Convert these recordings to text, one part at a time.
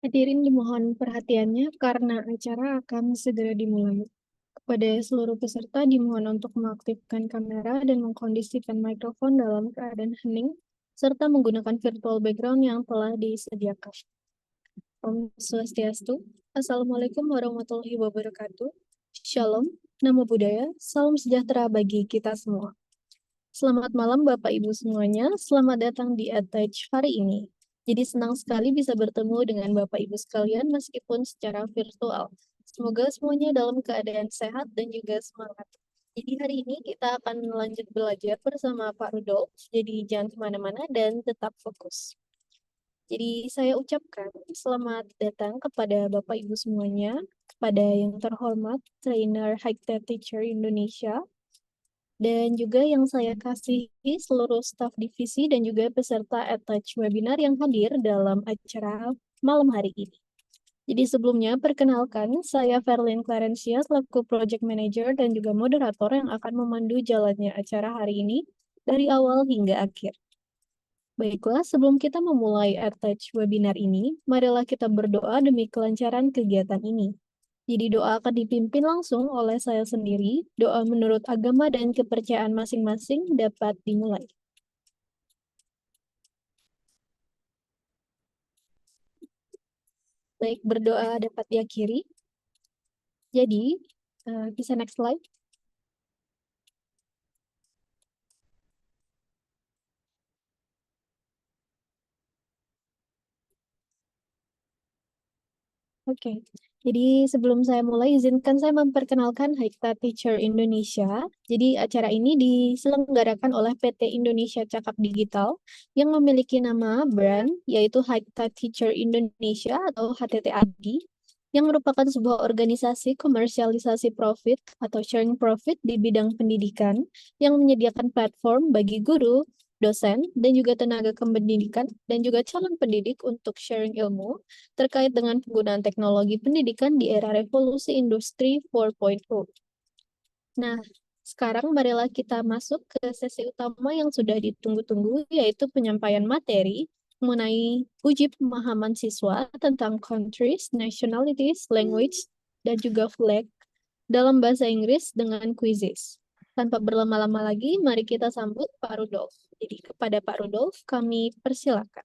Hadirin dimohon perhatiannya karena acara akan segera dimulai. Kepada seluruh peserta dimohon untuk mengaktifkan kamera dan mengkondisikan mikrofon dalam keadaan hening, serta menggunakan virtual background yang telah disediakan. Om Swastiastu. Assalamualaikum warahmatullahi wabarakatuh. Shalom, Namo Buddhaya, salam sejahtera bagi kita semua. Selamat malam Bapak Ibu semuanya, selamat datang di Attach hari ini. Jadi senang sekali bisa bertemu dengan Bapak Ibu sekalian meskipun secara virtual. Semoga semuanya dalam keadaan sehat dan juga semangat. Jadi hari ini kita akan lanjut belajar bersama Pak Rudolf, jadi jangan kemana-mana dan tetap fokus. Jadi saya ucapkan selamat datang kepada Bapak Ibu semuanya, kepada yang terhormat trainer High Tech Teacher Indonesia, dan juga yang saya kasihi seluruh staf divisi dan juga peserta attach webinar yang hadir dalam acara malam hari ini. Jadi sebelumnya perkenalkan saya Verlin Clarencia selaku Project Manager dan juga moderator yang akan memandu jalannya acara hari ini dari awal hingga akhir. Baiklah, sebelum kita memulai attach webinar ini, marilah kita berdoa demi kelancaran kegiatan ini. Jadi doa akan dipimpin langsung oleh saya sendiri. Doa menurut agama dan kepercayaan masing-masing dapat dimulai. Baik, berdoa dapat diakhiri. Jadi, bisa next slide. Oke, jadi sebelum saya mulai, izinkan saya memperkenalkan Haikta Teacher Indonesia. Jadi acara ini diselenggarakan oleh PT Indonesia Cakap Digital yang memiliki nama brand, yaitu Haikta Teacher Indonesia atau HTTAD, yang merupakan sebuah organisasi komersialisasi profit atau sharing profit di bidang pendidikan yang menyediakan platform bagi guru, dosen, dan juga tenaga kependidikan, dan juga calon pendidik untuk sharing ilmu terkait dengan penggunaan teknologi pendidikan di era revolusi industri 4.0. Nah, sekarang marilah kita masuk ke sesi utama yang sudah ditunggu-tunggu, yaitu penyampaian materi mengenai uji pemahaman siswa tentang countries, nationalities, language, dan juga flag dalam bahasa Inggris dengan quizzes. Tanpa berlama-lama lagi, mari kita sambut Pak Rudolf. Jadi kepada Pak Rudolf, kami persilakan.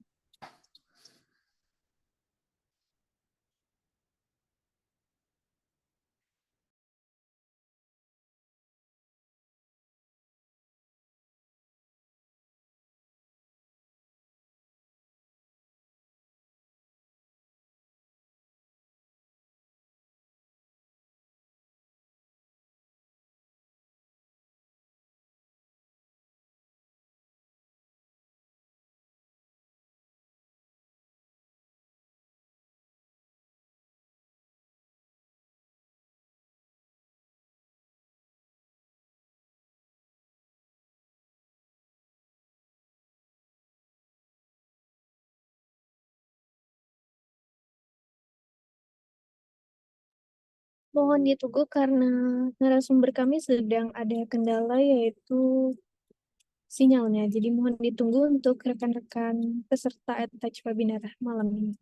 Mohon ditunggu karena narasumber kami sedang ada kendala yaitu sinyalnya. Jadi mohon ditunggu untuk rekan-rekan peserta attach webinar malam ini.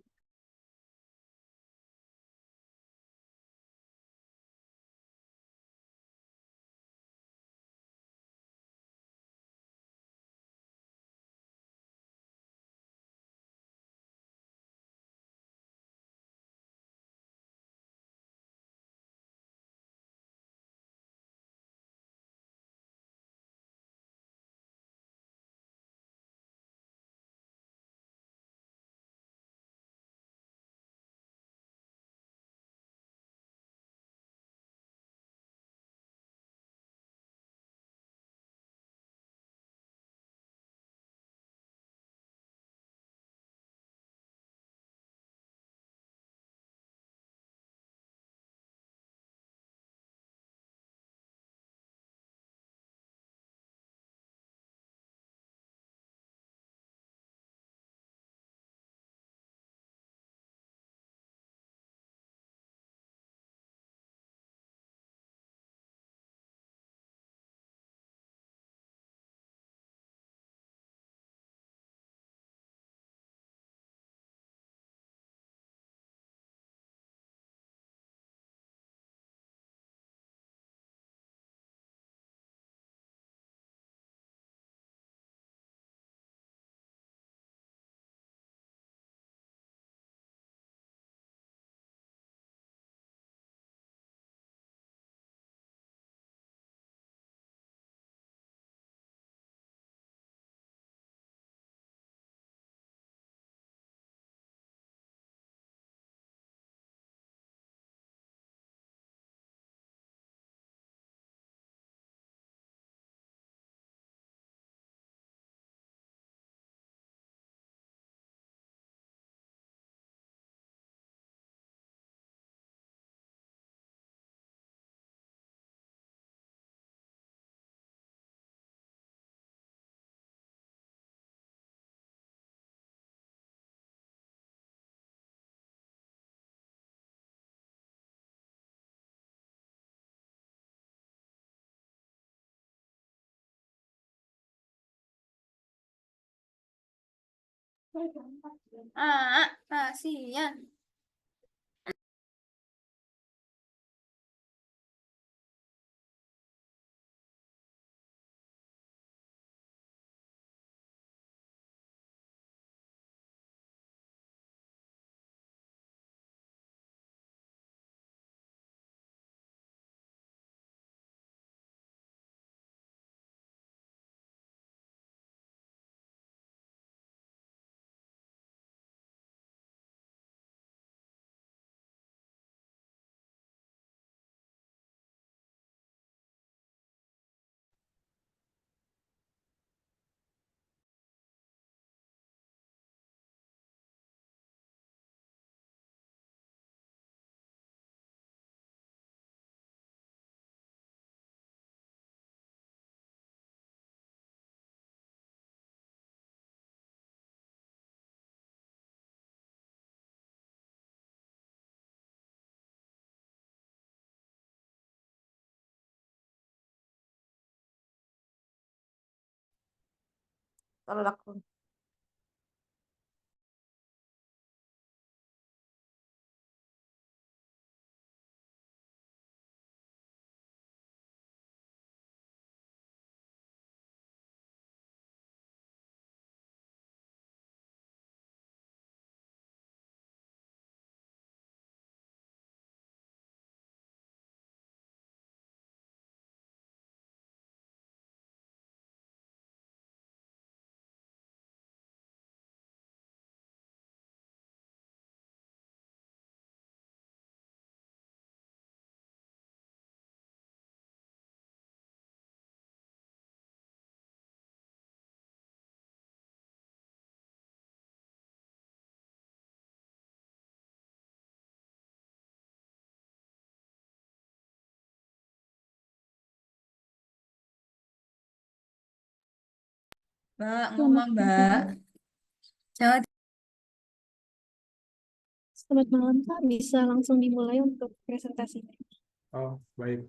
Kasihan. Kalau aku. Mbak, Selamat ngomong malam. Mbak. Jangan. Selamat malam, Kak. Bisa langsung dimulai untuk presentasinya. Oh, baik.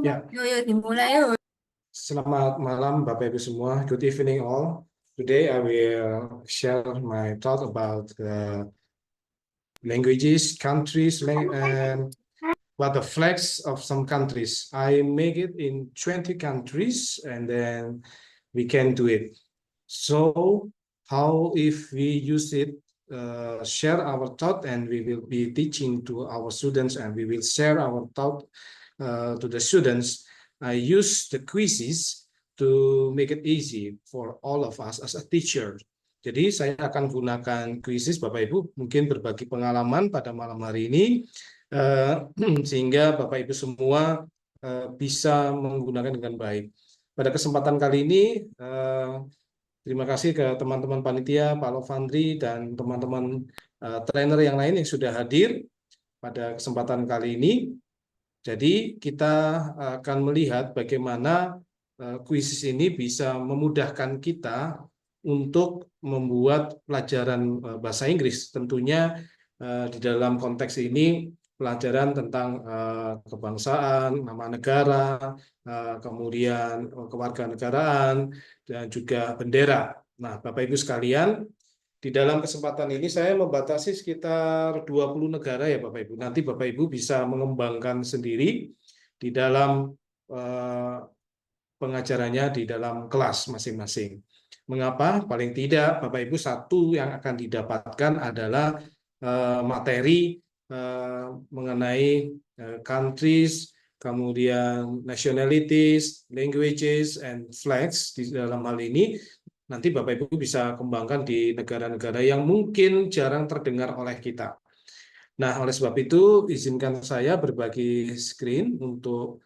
Ya. Yuk, dimulai yuk. Selamat malam Bapak Ibu semua. Good evening all. Today I will share my thought about languages, countries, and what the flags of some countries. I make it in 20 countries and then we can do it. So how if we use it, share our thought and we will be teaching to our students and we will share our thought to the students. I use the quizzes to make it easy for all of us as a teacher. Jadi saya akan gunakan quizzes Bapak Ibu mungkin berbagi pengalaman pada malam hari ini sehingga Bapak Ibu semua bisa menggunakan dengan baik. Pada kesempatan kali ini terima kasih ke teman-teman panitia, Pak Lovandri dan teman-teman trainer yang lain yang sudah hadir pada kesempatan kali ini. Jadi kita akan melihat bagaimana kuisis ini bisa memudahkan kita untuk membuat pelajaran bahasa Inggris. Tentunya di dalam konteks ini pelajaran tentang kebangsaan, nama negara, kemudian kewarganegaraan, dan juga bendera. Nah, Bapak Ibu sekalian, di dalam kesempatan ini saya membatasi sekitar 20 negara ya Bapak Ibu. Nanti Bapak Ibu bisa mengembangkan sendiri di dalam pengajarannya di dalam kelas masing-masing. Mengapa? Paling tidak Bapak Ibu satu yang akan didapatkan adalah materi mengenai countries, kemudian nationalities, languages, and flags di dalam hal ini. Nanti Bapak Ibu bisa kembangkan di negara-negara yang mungkin jarang terdengar oleh kita. Nah, oleh sebab itu, izinkan saya berbagi screen untuk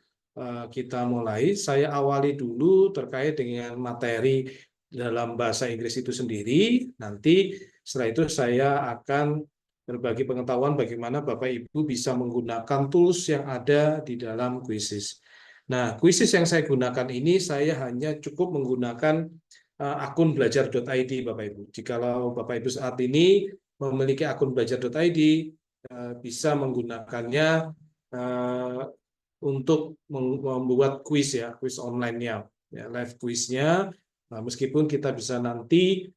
kita mulai. Saya awali dulu terkait dengan materi dalam bahasa Inggris itu sendiri. Nanti setelah itu saya akan berbagi pengetahuan bagaimana Bapak Ibu bisa menggunakan tools yang ada di dalam Quizzes. Nah, Quizzes yang saya gunakan ini saya hanya cukup menggunakan akun belajar.id Bapak Ibu. Jikalau Bapak Ibu saat ini memiliki akun belajar.id, bisa menggunakannya untuk membuat quiz ya, quiz online-nya, ya, live quiznya. Meskipun kita bisa nanti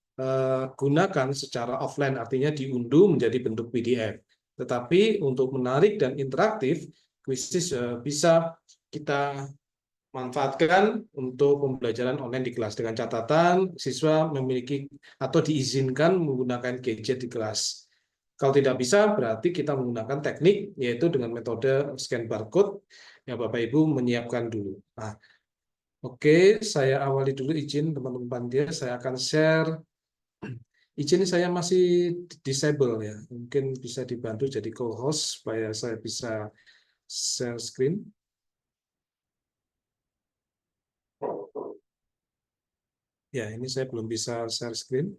gunakan secara offline, artinya diunduh menjadi bentuk PDF. Tetapi untuk menarik dan interaktif, Quizizz bisa kita manfaatkan untuk pembelajaran online di kelas dengan catatan siswa memiliki atau diizinkan menggunakan gadget di kelas. Kalau tidak bisa, berarti kita menggunakan teknik yaitu dengan metode scan barcode yang Bapak Ibu menyiapkan dulu. Nah, oke, saya awali dulu, izin teman-teman dia, saya akan share. Izin saya masih disable ya, mungkin bisa dibantu jadi co-host supaya saya bisa share screen. Ya, ini saya belum bisa share screen.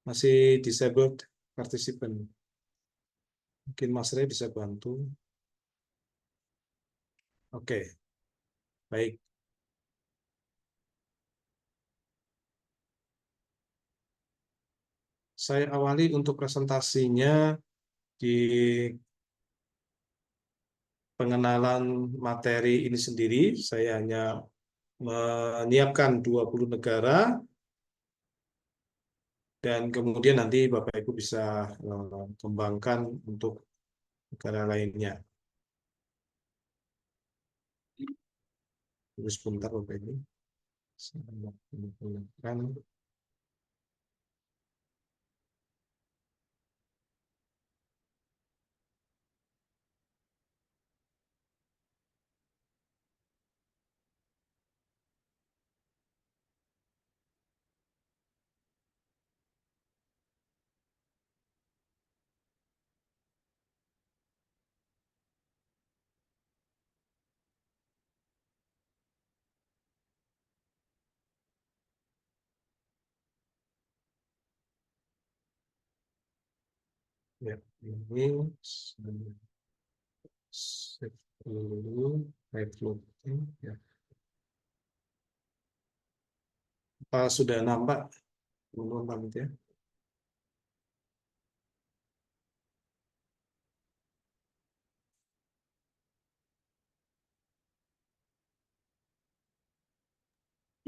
Masih disabled participant. Mungkin Mas Ray bisa bantu. Oke, baik. Saya awali untuk presentasinya di pengenalan materi ini sendiri. Saya hanya menyiapkan 20 negara, dan kemudian nanti Bapak Ibu bisa kembangkan untuk negara lainnya. Tunggu sebentar Bapak Ibu. Saya menggunakan. Ya, ini save dulu, uploading. Ya. Apa sudah nampak, teman-teman ya?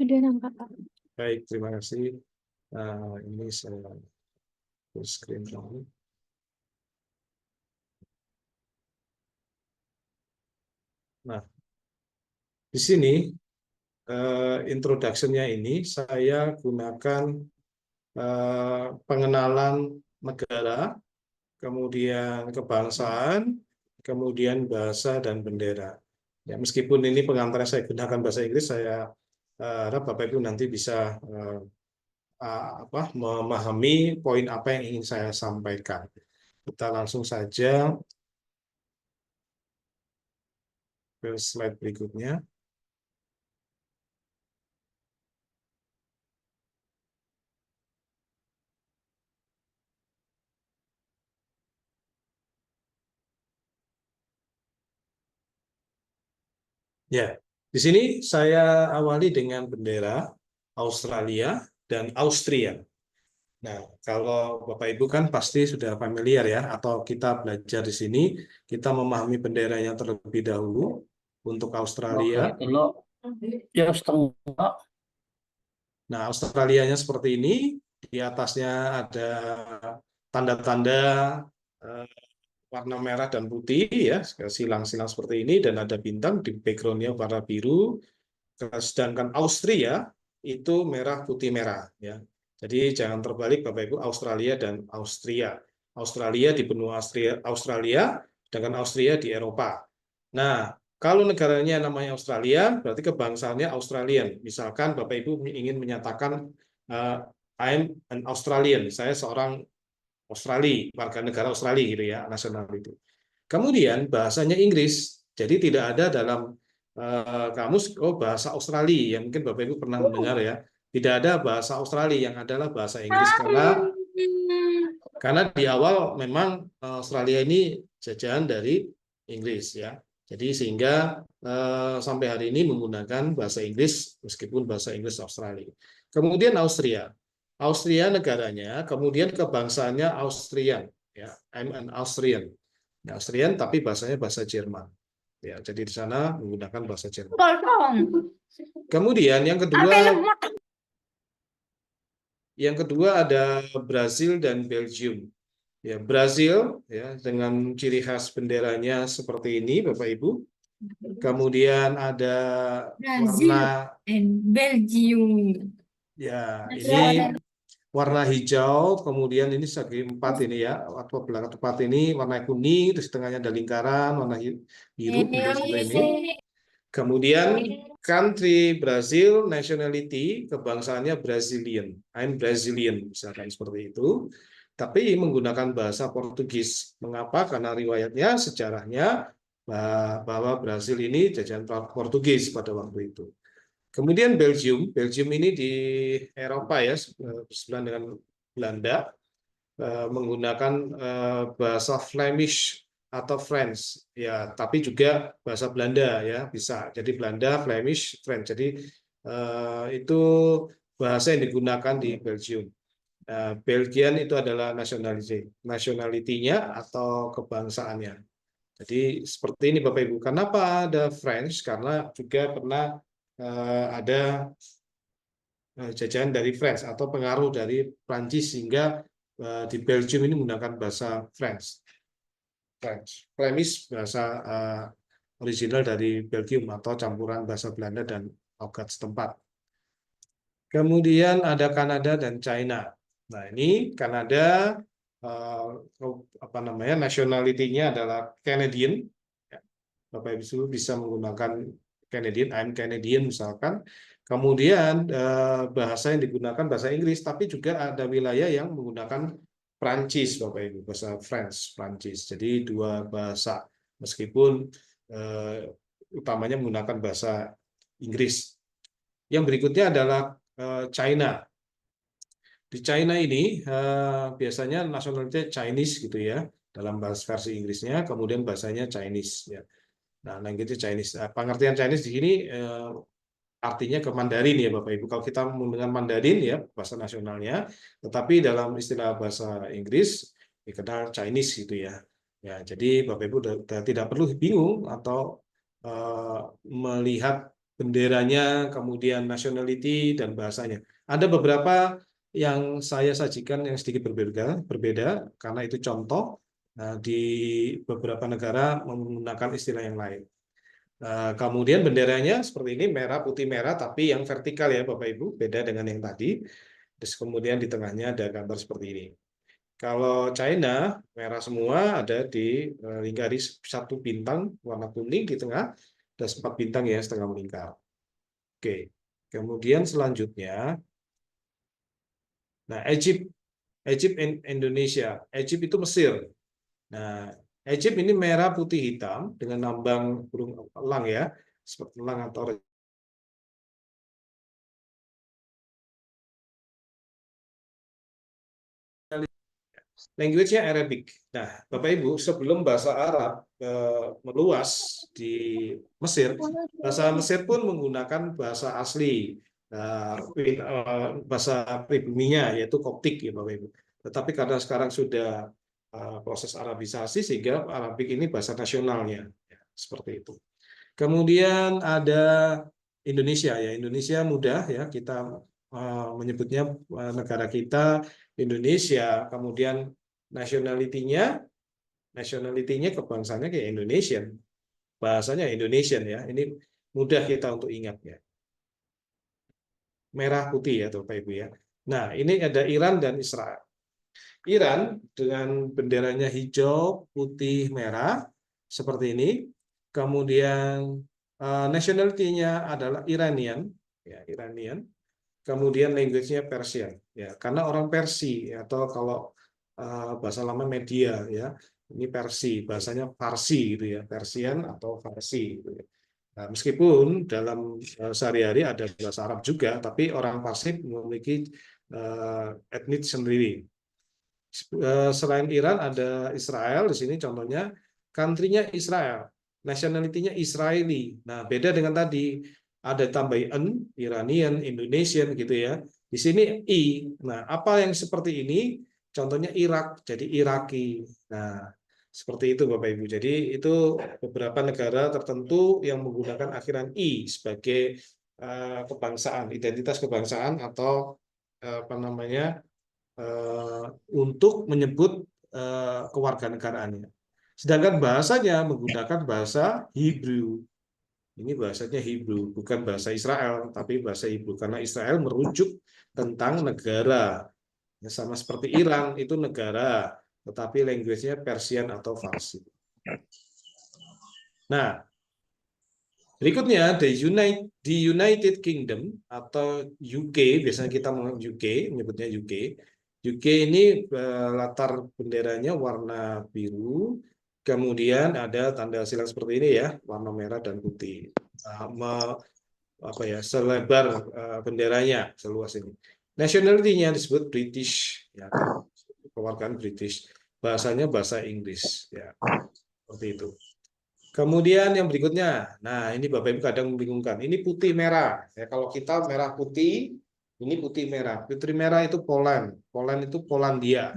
Sudah nampak, Pak. Baik, terima kasih. Ini saya full screen dulu. Nah, di sini introduction-nya ini saya gunakan pengenalan negara, kemudian kebangsaan, kemudian bahasa dan bendera. Ya, meskipun ini pengantarnya saya gunakan bahasa Inggris, saya harap Bapak Ibu nanti bisa memahami poin apa yang ingin saya sampaikan. Kita langsung saja ke slide berikutnya. Ya, di sini saya awali dengan bendera Australia dan Austria. Nah, kalau Bapak Ibu kan pasti sudah familiar ya, atau kita belajar di sini, kita memahami benderanya terlebih dahulu untuk Australia. Ya setengah. Nah, Australianya seperti ini, di atasnya ada tanda-tanda warna merah dan putih ya, silang-silang seperti ini, dan ada bintang di backgroundnya warna biru. Sedangkan Austria itu merah putih merah ya. Jadi jangan terbalik Bapak Ibu, Australia dan Austria. Australia di benua Australia, dengan Austria di Eropa. Nah, kalau negaranya namanya Australia, berarti kebangsaannya Australian. Misalkan Bapak Ibu ingin menyatakan I'm an Australian, saya seorang Australia, warga negara Australia gitu ya, nasional itu. Kemudian bahasanya Inggris, jadi tidak ada dalam kamus bahasa Australia, yang mungkin Bapak Ibu pernah mendengar ya. Tidak ada bahasa Australia, yang adalah bahasa Inggris, karena di awal memang Australia ini jajahan dari Inggris ya. Jadi sehingga sampai hari ini menggunakan bahasa Inggris meskipun bahasa Inggris Australia. Kemudian Austria. Austria negaranya, kemudian kebangsaannya Austrian ya. I'm an Austrian. Ya, Austrian tapi bahasanya bahasa Jerman. Ya, jadi di sana menggunakan bahasa Jerman. Kemudian yang kedua, Yang kedua ada Brazil dan Belgium. Ya, Brazil ya dengan ciri khas benderanya seperti ini, Bapak Ibu. Kemudian ada Brazil warna and Belgium. ya Nasional. ini warna hijau, kemudian ini segi empat ini ya, atau belakang tepat ini warna kuning, terus tengahnya ada lingkaran warna biru seperti ini. Kemudian country Brazil, nationality kebangsaannya Brazilian, I'm Brazilian misalkan seperti itu. Tapi menggunakan bahasa Portugis. Mengapa? Karena riwayatnya, sejarahnya bahwa Brazil ini jajahan Portugis pada waktu itu. Kemudian Belgium, Belgium ini di Eropa ya, bersebelahan dengan Belanda, menggunakan bahasa Flemish atau French ya, tapi juga bahasa Belanda ya bisa. Jadi Belanda, Flemish, French. Jadi itu bahasa yang digunakan di Belgium. Belgian itu adalah nationality-nya atau kebangsaannya. Jadi seperti ini Bapak Ibu. Kenapa ada French? Karena juga pernah ada jajahan dari French atau pengaruh dari Prancis sehingga di Belgium ini menggunakan bahasa French. Flemish bahasa original dari Belgium atau campuran bahasa Belanda dan logat setempat. Kemudian ada Kanada dan China. Nah, ini Kanada apa namanya? Nationality-nya adalah Canadian. Bapak Ibu bisa menggunakan Canadian, I'm Canadian misalkan. Kemudian bahasa yang digunakan bahasa Inggris, tapi juga ada wilayah yang menggunakan Prancis, Bapak Ibu, bahasa French, Prancis. Jadi dua bahasa, meskipun utamanya menggunakan bahasa Inggris. Yang berikutnya adalah China. Di China ini biasanya nasionalitasnya Chinese gitu ya, dalam bahasa versi Inggrisnya, kemudian bahasanya Chinese ya. Nah, lanjutnya Chinese. Pengertian Chinese di sini artinya ke Mandarin ya Bapak Ibu. Kalau kita mendengar Mandarin ya bahasa nasionalnya, tetapi dalam istilah bahasa Inggris dikenal Chinese gitu ya. Ya, jadi Bapak Ibu tidak perlu bingung atau melihat benderanya, kemudian nationality dan bahasanya. Ada beberapa yang saya sajikan yang sedikit berbeda karena itu contoh. Di beberapa negara menggunakan istilah yang lain. Kemudian benderanya seperti ini, merah, putih, merah, tapi yang vertikal ya Bapak Ibu, beda dengan yang tadi. Terus kemudian di tengahnya ada gambar seperti ini. Kalau China, merah semua, ada di lingkari satu bintang warna kuning di tengah, ada 4 bintang ya setengah melingkar. Oke, kemudian selanjutnya, nah Egypt Indonesia, Egypt itu Mesir. Nah, Egypt ini merah, putih, hitam dengan lambang burung elang ya, seperti elang atau language-nya Arabic. Nah, Bapak Ibu, sebelum bahasa Arab meluas di Mesir, bahasa Mesir pun menggunakan bahasa asli, bahasa pribuminya yaitu Koptik ya Bapak Ibu. Tetapi karena sekarang sudah proses Arabisasi sehingga Arabik ini bahasa nasionalnya, ya, seperti itu. Kemudian ada Indonesia ya, Indonesia mudah ya kita menyebutnya negara kita Indonesia, kemudian nationality-nya kebangsaannya kayak Indonesian, bahasanya Indonesian ya, ini mudah kita untuk ingat ya. Merah putih ya Bapak Ibu ya. Nah ini ada Iran dan Israel. Iran dengan benderanya hijau, putih, merah seperti ini. Kemudian nationality-nya adalah Iranian, ya Iranian. Kemudian language-nya Persian, ya karena orang Persi atau kalau bahasa lama media ya ini Persi, bahasanya Farsi gitu ya, Persian atau Farsi. Gitu ya. Nah, meskipun dalam sehari-hari ada bahasa Arab juga, tapi orang Parsi memiliki etnis sendiri. Selain Iran ada Israel di sini contohnya, country-nya Israel, nationality-nya Israeli. Nah, beda dengan tadi ada tambah Iranian, Indonesian gitu ya. Di sini I. Nah, apa yang seperti ini? Contohnya Irak, jadi Iraki. Nah, seperti itu Bapak Ibu. Jadi itu beberapa negara tertentu yang menggunakan akhiran I sebagai kebangsaan, identitas kebangsaan atau apa namanya untuk menyebut kewarganegaraannya. Sedangkan bahasanya menggunakan bahasa Hebrew. Ini bahasanya Hebrew, bukan bahasa Israel, tapi bahasa Hebrew. Karena Israel merujuk tentang negara. Ya, sama seperti Iran, itu negara, tetapi language-nya Persian atau Farsi. Nah, berikutnya, di United Kingdom atau UK, biasanya kita menyebutnya UK. UK ini latar benderanya warna biru, kemudian ada tanda silang seperti ini ya, warna merah dan putih. Selebar benderanya seluas ini. Nationality-nya disebut British, ya kan, kewargaan British. Bahasanya bahasa Inggris, ya seperti itu. Kemudian yang berikutnya, nah ini Bapak Ibu kadang membingungkan. Ini putih merah. Ya, kalau kita merah putih, ini putih merah. Putih merah itu Poland. Poland itu Polandia.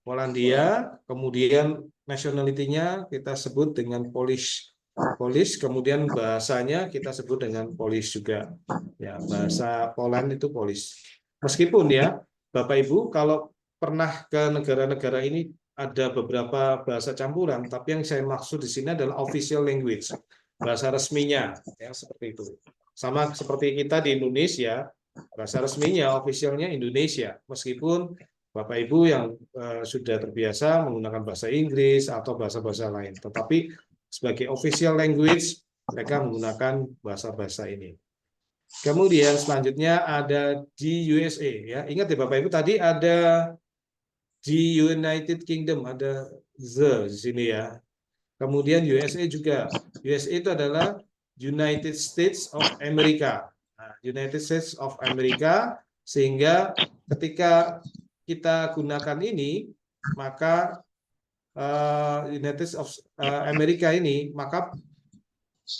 Polandia, kemudian nationality-nya kita sebut dengan Polish. Polish, kemudian bahasanya kita sebut dengan Polish juga. Ya, bahasa Poland itu Polish. Meskipun ya, Bapak Ibu, kalau pernah ke negara-negara ini ada beberapa bahasa campuran, tapi yang saya maksud di sini adalah official language, bahasa resminya, ya seperti itu. Sama seperti kita di Indonesia, bahasa resminya, officialnya Indonesia, meskipun Bapak Ibu yang sudah terbiasa menggunakan bahasa Inggris atau bahasa-bahasa lain, tetapi sebagai official language mereka menggunakan bahasa-bahasa ini. Kemudian selanjutnya ada di USA, ya ingat ya Bapak Ibu tadi ada di United Kingdom ada di sini ya. Kemudian USA juga, USA itu adalah United States of America. Nah, United States of America, sehingga ketika kita gunakan ini, maka United States of America ini, maka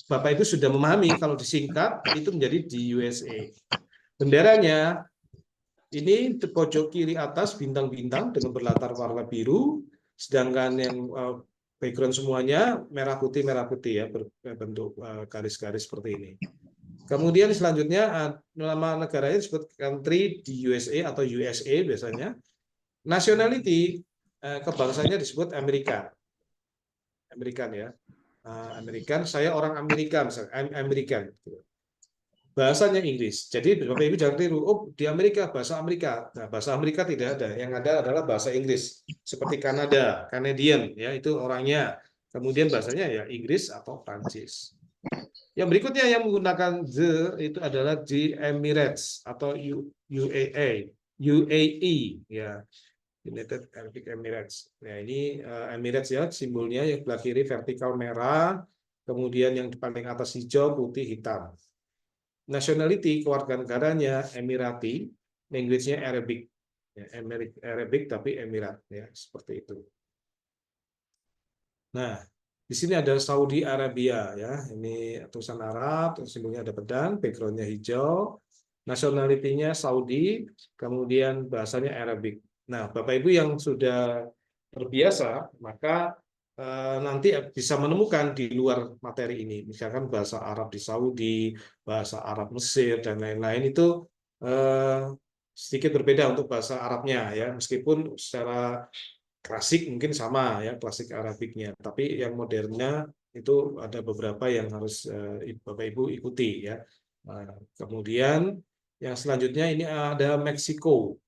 Bapak Ibu sudah memahami kalau disingkat itu menjadi di USA. Benderanya ini di pojok kiri atas bintang-bintang dengan berlatar warna biru, sedangkan yang background semuanya merah putih ya, berbentuk garis-garis seperti ini. Kemudian selanjutnya nama negaranya disebut country di USA atau USA biasanya. Nationality kebangsanya disebut American. American ya. American, saya orang Amerika misalnya, American. Bahasanya Inggris. Jadi Bapak Ibu jangan tiru, oh di Amerika bahasa Amerika. Nah, bahasa Amerika tidak ada. Yang ada adalah bahasa Inggris. Seperti Kanada, Canadian ya, itu orangnya. Kemudian bahasanya ya Inggris atau Prancis. Yang berikutnya yang menggunakan the itu adalah di Emirates atau UAE ya. United Arab Emirates. Nah, ini Emirates ya, simbolnya yang sebelah kiri vertikal merah, kemudian yang di paling atas hijau, putih, hitam. Nationality kewarganegaranya Emirati, language-nya Arabic. Ya, Arabic tapi Emirat ya, seperti itu. Nah, di sini ada Saudi Arabia ya. Ini tulisan Arab, simbolnya ada pedang, background-nya hijau. Nationality-nya Saudi, kemudian bahasanya Arabic. Nah, Bapak Ibu yang sudah terbiasa, maka nanti bisa menemukan di luar materi ini, misalkan bahasa Arab di Saudi, bahasa Arab Mesir dan lain-lain itu sedikit berbeda untuk bahasa Arabnya ya, meskipun secara klasik mungkin sama ya, klasik Arabiknya, tapi yang modernnya itu ada beberapa yang harus Bapak Ibu ikuti ya. Kemudian yang selanjutnya ini ada Meksiko.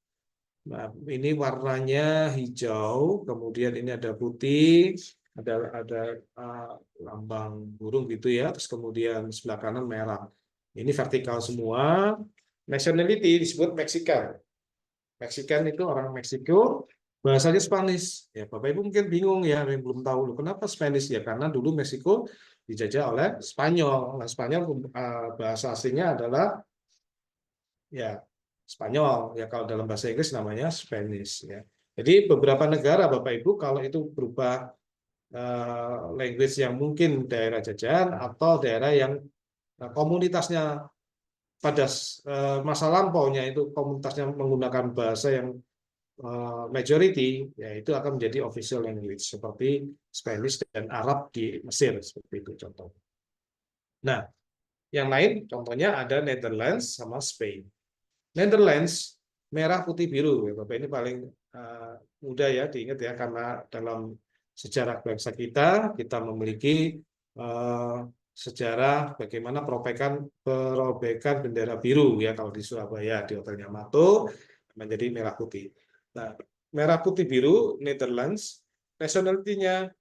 Nah, ini warnanya hijau, kemudian ini ada putih, ada lambang burung gitu ya, terus kemudian sebelah kanan merah. Ini vertikal semua. Nationality disebut Meksikan. Meksikan itu orang Meksiko, bahasanya Spanish. Ya, Bapak Ibu mungkin bingung ya, yang belum tahu loh, kenapa Spanish ya? Karena dulu Meksiko dijajah oleh Spanyol. Nah, Spanyol bahasa aslinya adalah ya Spanyol ya, kalau dalam bahasa Inggris namanya Spanish ya. Jadi beberapa negara Bapak Ibu kalau itu berubah language yang mungkin daerah jajahan atau daerah yang komunitasnya pada masa lampaunya itu komunitasnya menggunakan bahasa yang majority, ya itu akan menjadi official language seperti Spanish dan Arab di Mesir seperti itu contoh. Nah, yang lain contohnya ada Netherlands sama Spain. Netherlands merah, putih, biru. Ya, Bapak ini paling mudah ya diingat ya, karena dalam sejarah bangsa kita memiliki sejarah bagaimana perobekan bendera biru ya kalau di Surabaya di Hotel Yamato menjadi merah putih. Nah, merah putih biru Netherlands, nationality-nya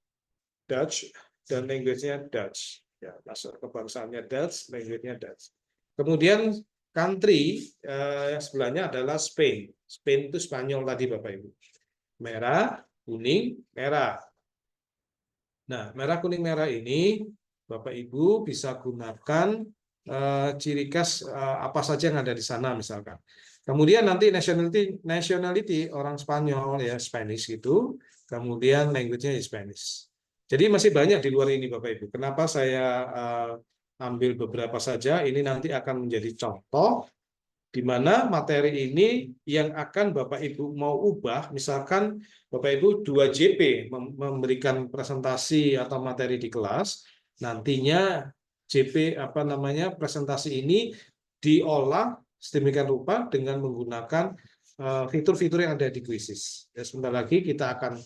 Dutch dan language-nya Dutch. Ya, masuk kebangsaannya Dutch, language-nya Dutch. Kemudian country yang sebelahnya adalah Spain. Spain itu Spanyol tadi Bapak Ibu. Merah, kuning, merah. Nah, merah, kuning, merah ini Bapak Ibu bisa gunakan ciri khas apa saja yang ada di sana misalkan. Kemudian nanti nationality orang Spanyol ya Spanish gitu. Kemudian language-nya Spanish. Jadi masih banyak di luar ini Bapak Ibu. Kenapa saya ambil beberapa saja? Ini nanti akan menjadi contoh di mana materi ini yang akan Bapak Ibu mau ubah, misalkan Bapak Ibu 2JP memberikan presentasi atau materi di kelas, nantinya JP presentasi ini diolah sedemikian rupa dengan menggunakan fitur-fitur yang ada di Quizzes. Ya, sebentar lagi kita akan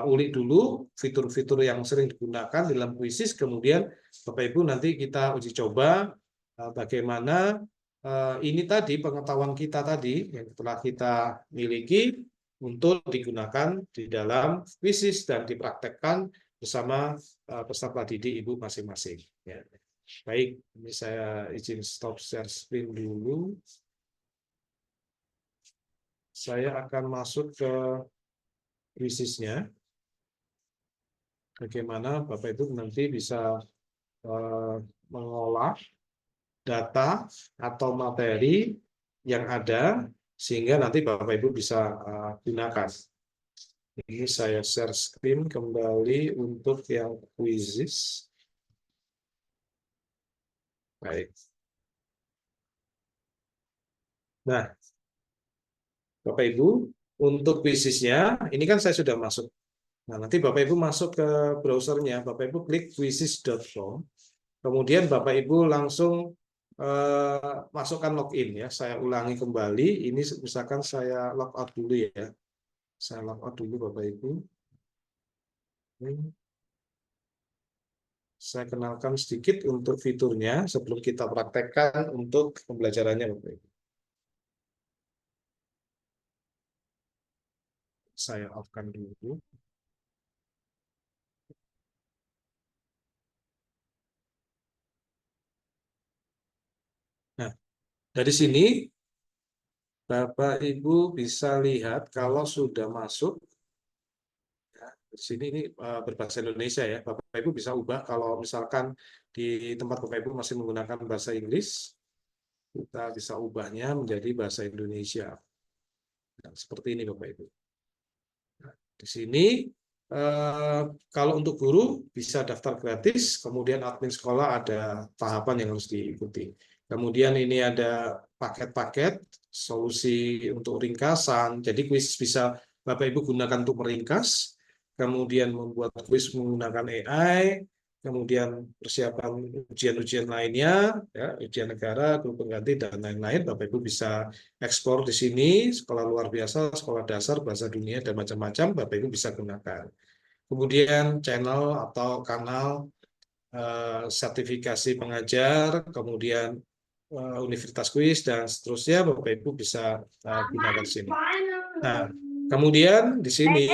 ulik dulu fitur-fitur yang sering digunakan dalam Quizzes, kemudian Bapak Ibu nanti kita uji coba bagaimana ini tadi pengetahuan kita tadi yang telah kita miliki untuk digunakan di dalam Quizzes dan dipraktekkan bersama peserta didik Ibu masing-masing. Ya. Baik, ini saya izin stop share screen dulu. Saya akan masuk ke Quizzes-nya. Bagaimana Bapak Ibu nanti bisa mengolah data atau materi yang ada sehingga nanti Bapak Ibu bisa gunakan. Ini saya share screen kembali untuk yang Quizzes. Baik. Nah, Bapak Ibu, untuk Quizzes-nya, ini kan saya sudah masuk. Nah, nanti Bapak Ibu masuk ke browsernya, Bapak Ibu klik quizzes.com. Kemudian Bapak Ibu langsung masukkan login ya. Saya ulangi kembali. Ini misalkan saya logout dulu ya. Saya logout dulu Bapak Ibu. Saya kenalkan sedikit untuk fiturnya sebelum kita praktekkan untuk pembelajarannya Bapak Ibu. Saya off-kan dulu. Nah, dari sini Bapak Ibu bisa lihat kalau sudah masuk. Di sini ini berbahasa Indonesia ya. Bapak Ibu bisa ubah kalau misalkan di tempat Bapak Ibu masih menggunakan bahasa Inggris, kita bisa ubahnya menjadi bahasa Indonesia. Nah, seperti ini Bapak Ibu. Nah, di sini kalau untuk guru bisa daftar gratis, kemudian admin sekolah ada tahapan yang harus diikuti. Kemudian ini ada paket-paket solusi untuk ringkasan. Jadi kuis bisa Bapak Ibu gunakan untuk meringkas, kemudian membuat kuis menggunakan AI, kemudian persiapan ujian-ujian lainnya, ya, ujian negara, guru pengganti dan lain-lain. Bapak Ibu bisa ekspor di sini, sekolah luar biasa, sekolah dasar, bahasa dunia dan macam-macam. Bapak Ibu bisa gunakan. Kemudian channel atau kanal sertifikasi pengajar, kemudian Universitas Kuis dan seterusnya Bapak Ibu bisa gunakan di sini. Nah, kemudian di sini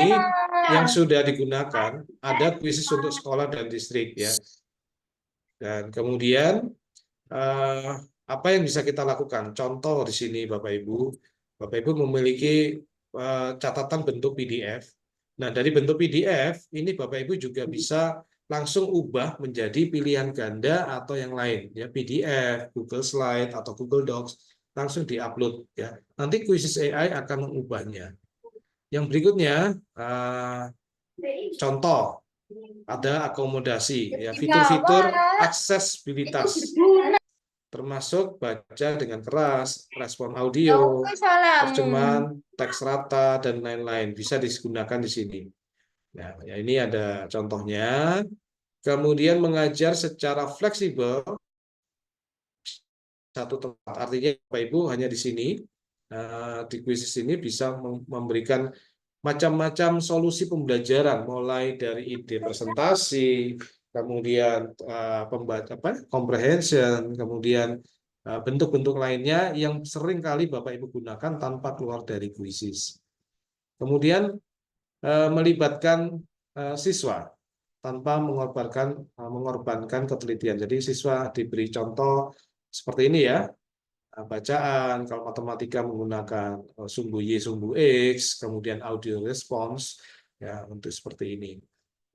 yang sudah digunakan ada kuis untuk sekolah dan distrik ya. Dan kemudian apa yang bisa kita lakukan? Contoh di sini Bapak Ibu memiliki catatan bentuk PDF. Nah, dari bentuk PDF ini Bapak Ibu juga bisa langsung ubah menjadi pilihan ganda atau yang lain ya, PDF, Google Slide atau Google Docs, langsung diupload ya. Nanti Quizzes AI akan mengubahnya. Yang berikutnya contoh ada akomodasi ya, fitur-fitur aksesibilitas termasuk baca dengan keras, respon audio, terjemahan, teks rata, dan lain-lain. Bisa digunakan di sini. Nah, ya ini ada contohnya. Kemudian mengajar secara fleksibel satu tempat. Artinya Bapak Ibu hanya di sini. Di kuisis ini bisa memberikan macam-macam solusi pembelajaran, mulai dari ide presentasi, kemudian comprehension, kemudian bentuk-bentuk lainnya yang sering kali Bapak Ibu gunakan tanpa keluar dari kuisis. Kemudian melibatkan siswa tanpa mengorbankan ketelitian. Jadi siswa diberi contoh seperti ini ya, bacaan, kalau matematika menggunakan sumbu Y, sumbu X, kemudian audio response, ya untuk seperti ini.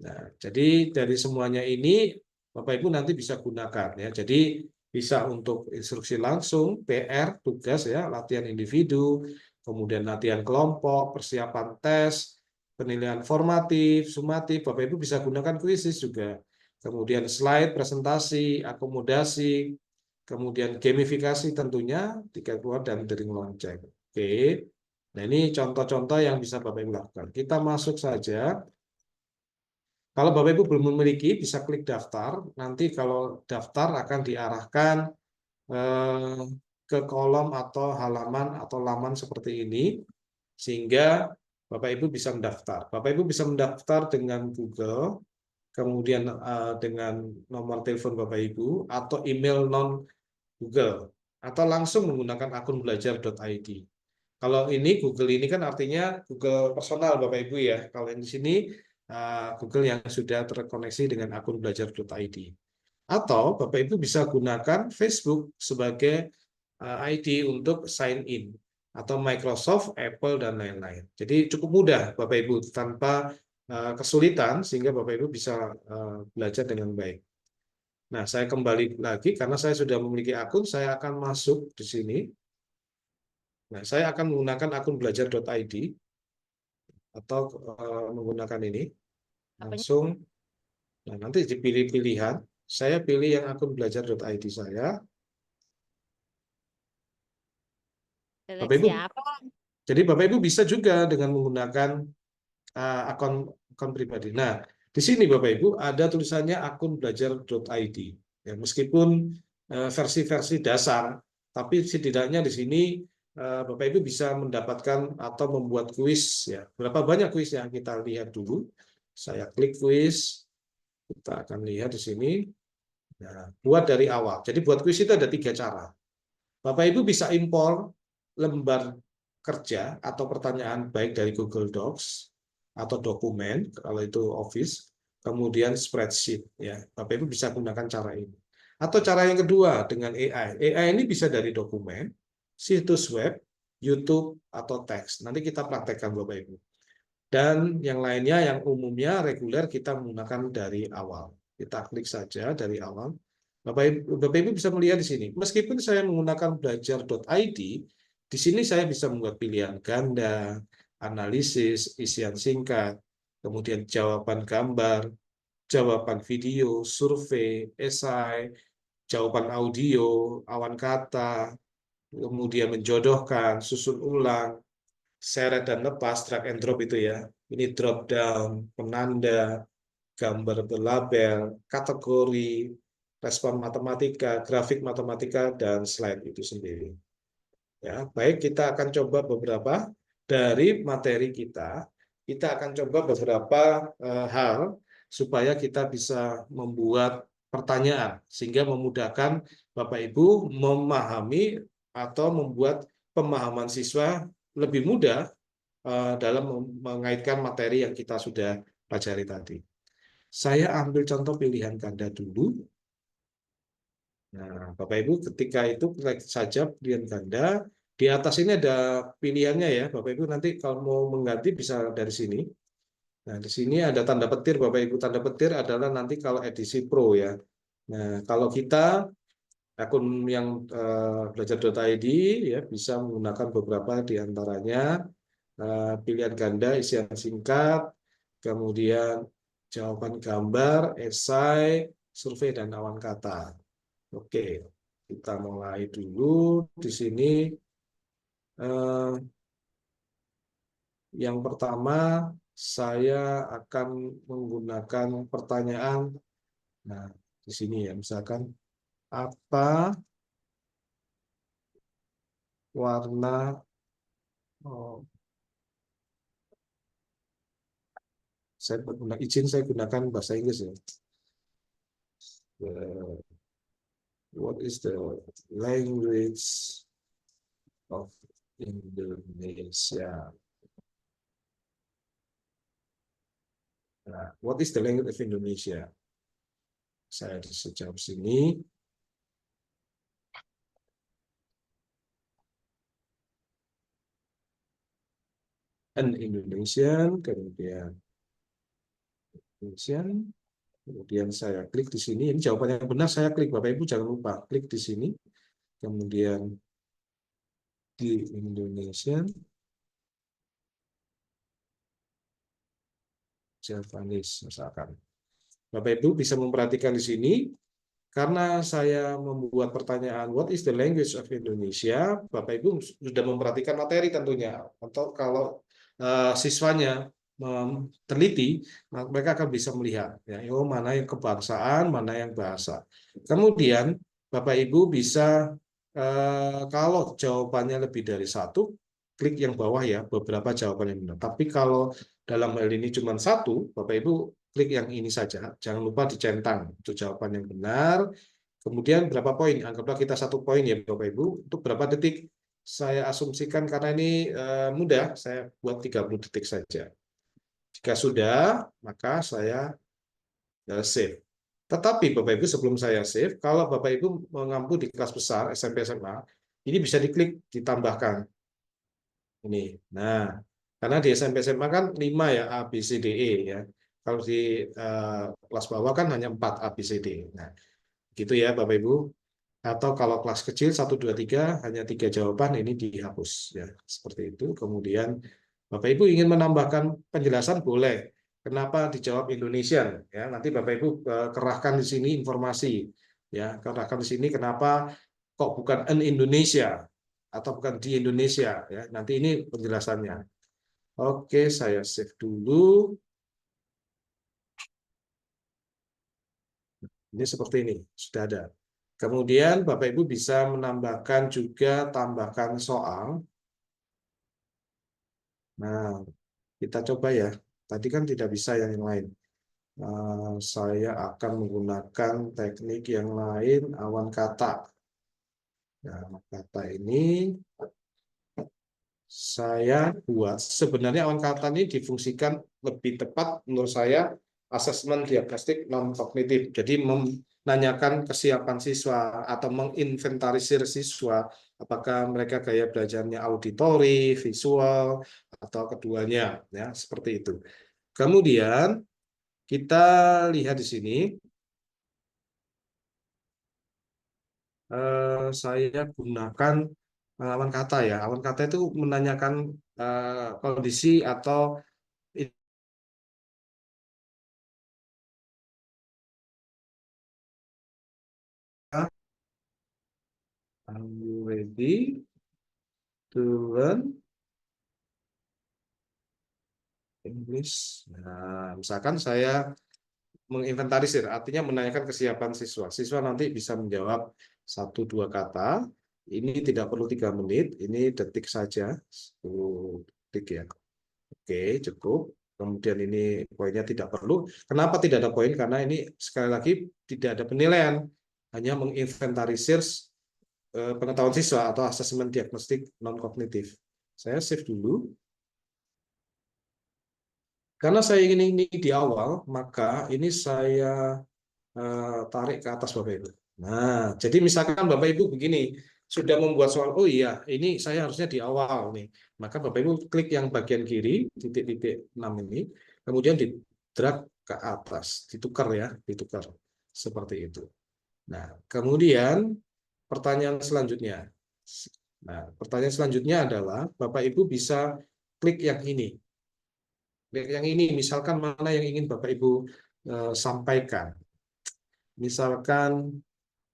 Nah, jadi dari semuanya ini Bapak Ibu nanti bisa gunakan ya. Jadi bisa untuk instruksi langsung, PR, tugas ya, latihan individu, kemudian latihan kelompok, persiapan tes, penilaian formatif, sumatif, Bapak Ibu bisa gunakan kuisis juga. Kemudian slide, presentasi, akomodasi, kemudian gamifikasi tentunya, tiket keluar dan dering lonceng. Oke. Nah, ini contoh-contoh yang bisa Bapak Ibu lakukan. Kita masuk saja. Kalau Bapak Ibu belum memiliki, bisa klik daftar. Nanti kalau daftar akan diarahkan ke kolom atau halaman atau laman seperti ini, sehingga Bapak Ibu bisa mendaftar. Bapak Ibu bisa mendaftar dengan Google, kemudian dengan nomor telepon Bapak Ibu, atau email non-Google, atau langsung menggunakan akun belajar.id. Kalau ini Google ini kan artinya Google personal Bapak Ibu ya. Kalau yang di sini Google yang sudah terkoneksi dengan akun belajar.id. Atau Bapak Ibu bisa gunakan Facebook sebagai ID untuk sign in, atau Microsoft, Apple, dan lain-lain. Jadi cukup mudah Bapak Ibu, tanpa kesulitan, sehingga Bapak Ibu bisa belajar dengan baik. Nah, saya kembali lagi, karena saya sudah memiliki akun, saya akan masuk di sini. Nah, saya akan menggunakan akun belajar.id, atau menggunakan ini, langsung. Nah, nanti dipilih pilihan, saya pilih yang akun belajar.id saya. Bapak Ibu, jadi Bapak Ibu bisa juga dengan menggunakan akun pribadi. Nah, di sini Bapak Ibu ada tulisannya akun belajar.id. Ya, meskipun versi-versi dasar, tapi setidaknya di sini Bapak Ibu bisa mendapatkan atau membuat kuis ya. Berapa banyak kuis yang kita lihat dulu. Saya klik kuis, kita akan lihat di sini. Nah, buat dari awal. Jadi buat kuis itu ada 3 cara. Bapak Ibu bisa impor lembar kerja atau pertanyaan baik dari Google Docs atau dokumen kalau itu Office, kemudian spreadsheet ya. Bapak Ibu bisa gunakan cara ini. Atau cara yang kedua dengan AI. AI ini bisa dari dokumen, situs web, YouTube, atau teks. Nanti kita praktekkan Bapak Ibu. Dan yang lainnya yang umumnya reguler kita menggunakan dari awal. Kita klik saja dari awal. Bapak Ibu bisa melihat di sini. Meskipun saya menggunakan belajar.id, di sini saya bisa membuat pilihan ganda, analisis, isian singkat, kemudian jawaban gambar, jawaban video, survei, esai, jawaban audio, awan kata, kemudian menjodohkan, susun ulang, seret dan lepas, drag and drop itu ya. Ini drop down, penanda, gambar berlabel, kategori, respon matematika, grafik matematika, dan slide itu sendiri. Ya, baik, kita akan coba beberapa dari materi kita. Kita akan coba beberapa hal supaya kita bisa membuat pertanyaan sehingga memudahkan Bapak Ibu memahami atau membuat pemahaman siswa lebih mudah dalam mengaitkan materi yang kita sudah pelajari tadi. Saya ambil contoh pilihan ganda dulu. Nah, Bapak Ibu ketika itu klik saja pilihan ganda. Di atas ini ada pilihannya ya, Bapak Ibu nanti kalau mau mengganti bisa dari sini. Nah, di sini ada tanda petir, Bapak Ibu. Tanda petir adalah nanti kalau edisi Pro ya. Nah, kalau kita akun yang belajar.id ya bisa menggunakan beberapa di antaranya pilihan ganda, isian singkat, kemudian jawaban gambar, esai, survei, dan awan kata. Oke, kita mulai dulu di sini. Yang pertama, saya akan menggunakan pertanyaan. Nah, di sini ya, misalkan apa warna Oh, izin saya gunakan bahasa Inggris ya. What is the language of Indonesia? Nah, what is the language of Indonesia? Saya bisa jawab sini. An Indonesian, kemudian Indonesian, kemudian saya klik di sini. Ini jawaban yang benar, saya klik. Bapak Ibu jangan lupa klik di sini. Kemudian di Indonesian, Javanese misalkan. Bapak Ibu bisa memperhatikan di sini. Karena saya membuat pertanyaan, what is the language of Indonesia? Bapak Ibu sudah memperhatikan materi tentunya. Atau kalau siswanya teliti, mereka akan bisa melihat ya, mana yang kebangsaan, mana yang bahasa. Kemudian Bapak Ibu bisa kalau jawabannya lebih dari satu, klik yang bawah ya, beberapa jawaban yang benar. Tapi kalau dalam hal ini cuma satu, Bapak Ibu klik yang ini saja. Jangan lupa dicentang untuk jawaban yang benar. Kemudian berapa poin? Anggaplah kita 1 poin ya Bapak Ibu. Untuk berapa detik? Saya asumsikan karena ini mudah, saya buat 30 detik saja. Jika sudah, maka saya save. Tetapi Bapak Ibu sebelum saya save, kalau Bapak Ibu mengampu di kelas besar SMP SMA, ini bisa diklik ditambahkan. Ini. Nah, karena di SMP SMA kan 5 ya A, B, C, D, E ya. Kalau di kelas bawah kan hanya 4 A, B, C, D. Nah, gitu ya Bapak Ibu. Atau kalau kelas kecil 1, 2, 3 hanya 3 jawaban ini dihapus ya. Seperti itu. Kemudian Bapak Ibu ingin menambahkan penjelasan boleh. Kenapa dijawab Indonesian ya. Nanti Bapak Ibu kerahkan di sini informasi ya. Kerahkan di sini kenapa kok bukan an Indonesia atau bukan di Indonesia ya. Nanti ini penjelasannya. Oke, saya save dulu. Ini seperti ini, sudah ada. Kemudian Bapak Ibu bisa menambahkan juga tambahkan soal. Nah, kita coba ya. Tadi kan tidak bisa yang lain. Saya akan menggunakan teknik yang lain, awan kata. Nah, kata ini saya buat. Sebenarnya awan kata ini difungsikan lebih tepat menurut saya asesmen diagnostik non kognitif. Jadi menanyakan kesiapan siswa atau menginventarisir siswa apakah mereka gaya belajarnya auditori, visual atau keduanya ya, seperti itu. Kemudian kita lihat di sini saya gunakan awan kata ya. Awan kata itu menanyakan kondisi atau are you ready to learn English? Nah, misalkan saya menginventarisir, artinya menanyakan kesiapan siswa. Siswa nanti bisa menjawab 1-2 kata. Ini tidak perlu 3 menit, ini detik saja, 10 detik ya. Oke, cukup. Kemudian ini poinnya tidak perlu. Kenapa tidak ada poin? Karena ini sekali lagi tidak ada penilaian, hanya menginventarisir pengetahuan siswa atau asesmen diagnostik non kognitif. Saya save dulu. Karena saya ingin ini di awal, maka ini saya tarik ke atas Bapak Ibu. Nah, jadi misalkan Bapak Ibu begini, sudah membuat soal, oh iya, ini saya harusnya di awal nih. Maka Bapak Ibu klik yang bagian kiri, titik-titik 6 ini, kemudian di drag ke atas, ditukar ya, ditukar. Seperti itu. Nah, kemudian pertanyaan selanjutnya. Nah, pertanyaan selanjutnya adalah, Bapak Ibu bisa klik yang ini. Klik yang ini, misalkan mana yang ingin Bapak Ibu sampaikan. Misalkan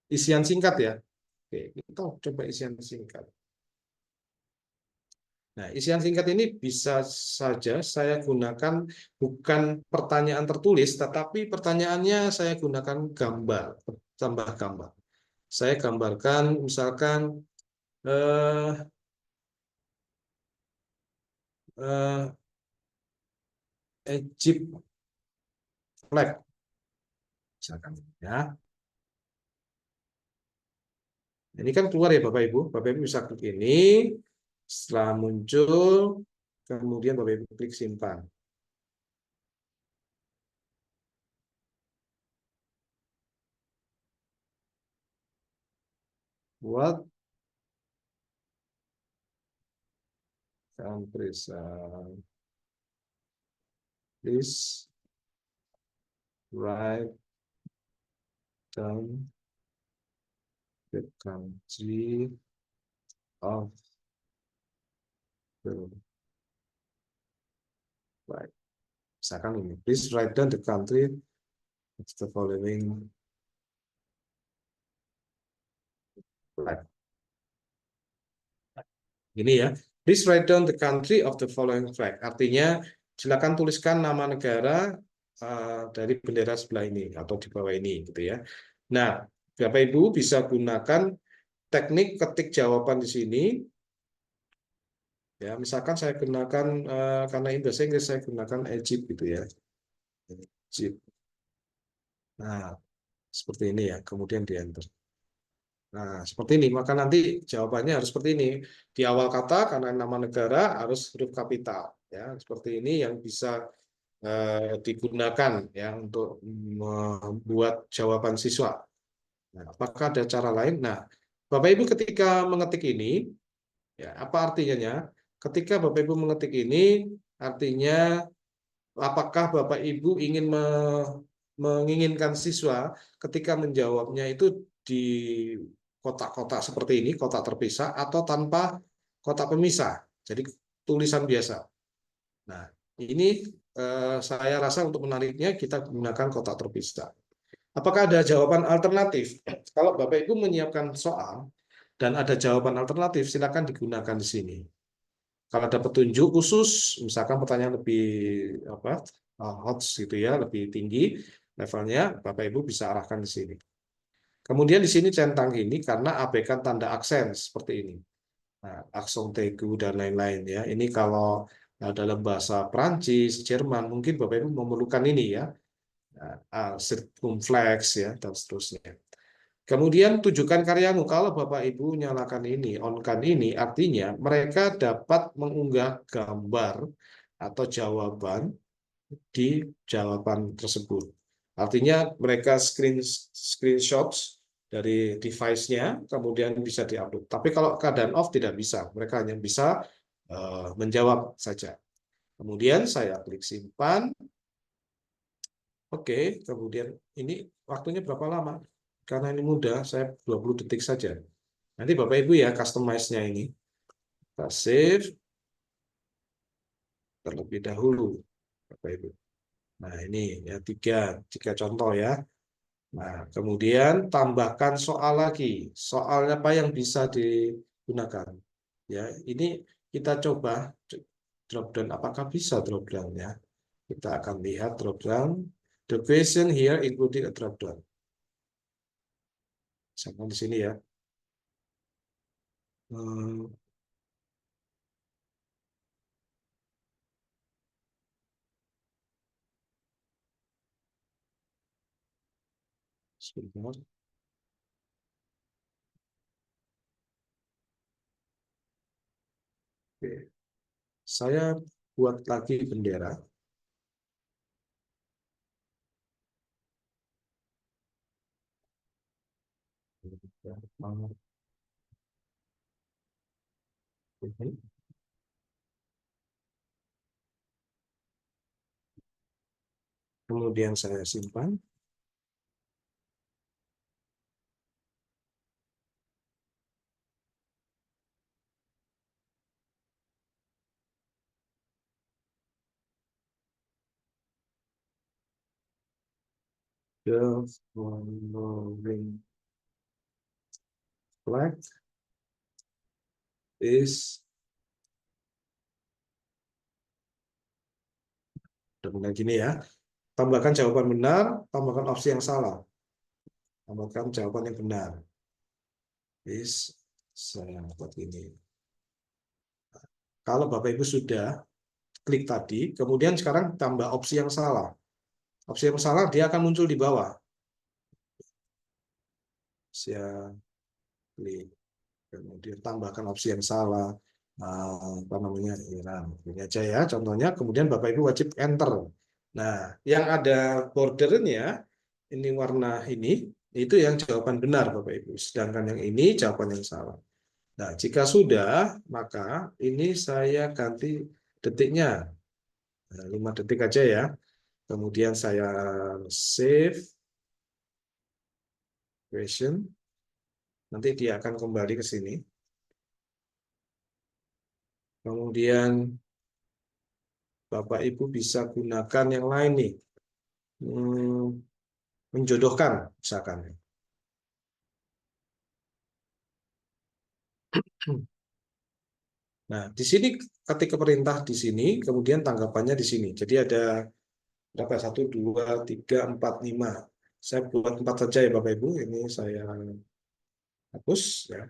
isian singkat ya. Oke, kita coba isian singkat. Nah, isian singkat ini bisa saja saya gunakan bukan pertanyaan tertulis, tetapi pertanyaannya saya gunakan gambar, tambah gambar. Saya gambarkan misalkan eh, Egypt flag, misalkan ya. Ini kan keluar ya Bapak Ibu. Bapak Ibu bisa klik ini, setelah muncul, kemudian Bapak Ibu klik simpan. What countries please write down the country of the flag. Misalkan ini, please write down the country of the following flag. Ini ya, please write down the country of the following flag. Artinya, silakan tuliskan nama negara dari bendera sebelah ini atau di bawah ini, gitu ya. Nah, Bapak Ibu bisa gunakan teknik ketik jawaban di sini. Ya, misalkan saya gunakan karena ini bahasa Inggris, saya gunakan Egypt gitu ya. Egypt. Nah, seperti ini ya. Kemudian di enter. Nah, seperti ini. Maka nanti jawabannya harus seperti ini. Di awal kata karena nama negara harus huruf kapital. Ya, seperti ini yang bisa digunakan ya untuk membuat jawaban siswa. Nah, apakah ada cara lain? Nah, Bapak Ibu ketika mengetik ini, ya apa artinya? Ketika Bapak Ibu mengetik ini, artinya apakah Bapak Ibu ingin menginginkan siswa ketika menjawabnya itu di kotak-kotak seperti ini, kotak terpisah, atau tanpa kotak pemisah, jadi tulisan biasa. Nah, ini saya rasa untuk menariknya kita gunakan kotak terpisah. Apakah ada jawaban alternatif? Kalau Bapak Ibu menyiapkan soal dan ada jawaban alternatif, silakan digunakan di sini. Kalau ada petunjuk khusus, misalkan pertanyaan lebih apa hot gitu ya, lebih tinggi levelnya, Bapak Ibu bisa arahkan di sini. Kemudian di sini centang ini karena abaikan tanda aksen seperti ini. Nah, aksen tegu dan lain-lain ya. Ini kalau dalam bahasa Prancis, Jerman, mungkin Bapak Ibu memerlukan ini ya. Circumflex ya dan seterusnya. Kemudian tujukan karyamu. Kalau Bapak Ibu nyalakan ini, on-kan ini, artinya mereka dapat mengunggah gambar atau jawaban di jawaban tersebut. Artinya mereka screenshots dari device-nya, kemudian bisa diupload. Tapi kalau keadaan off tidak bisa. Mereka hanya bisa menjawab saja. Kemudian saya klik simpan. Oke, kemudian ini waktunya berapa lama? Karena ini mudah, saya 20 detik saja. Nanti Bapak Ibu ya customize-nya ini. Kita save terlebih dahulu, Bapak Ibu. Nah, ini ya tiga contoh ya. Nah, kemudian tambahkan soal lagi. Soalnya apa yang bisa digunakan? Ya, ini kita coba drop down. Apakah bisa drop down ya? Kita akan lihat drop down. The question here including a drop down. Sama di sini ya. Sebentar. Oke. Saya buat lagi bendera. Kemudian saya simpan. The following flag is dengan gini ya. Tambahkan jawaban benar, tambahkan opsi yang salah. Tambahkan jawaban yang benar. Is saya buat ini. Kalau Bapak Ibu sudah klik tadi, kemudian sekarang tambah opsi yang salah. Opsi yang salah dia akan muncul di bawah. Saya klik, kemudian tambahkan opsi yang salah. Apa namanya? Ini aja ya contohnya. Kemudian Bapak Ibu wajib enter. Nah, yang ada bordernya ini warna ini itu yang jawaban benar Bapak Ibu. Sedangkan yang ini jawaban yang salah. Nah, jika sudah, maka ini saya ganti detiknya. 5 detik aja ya. Kemudian saya save question. Nanti dia akan kembali ke sini. Kemudian Bapak Ibu bisa gunakan yang lain nih. Menjodohkan misalkan. Nah, di sini ketika perintah di sini, kemudian tanggapannya di sini. Jadi ada berapa? 1, 2, 3, 4, 5. Saya buat 4 saja ya Bapak Ibu. Ini saya hapus ya.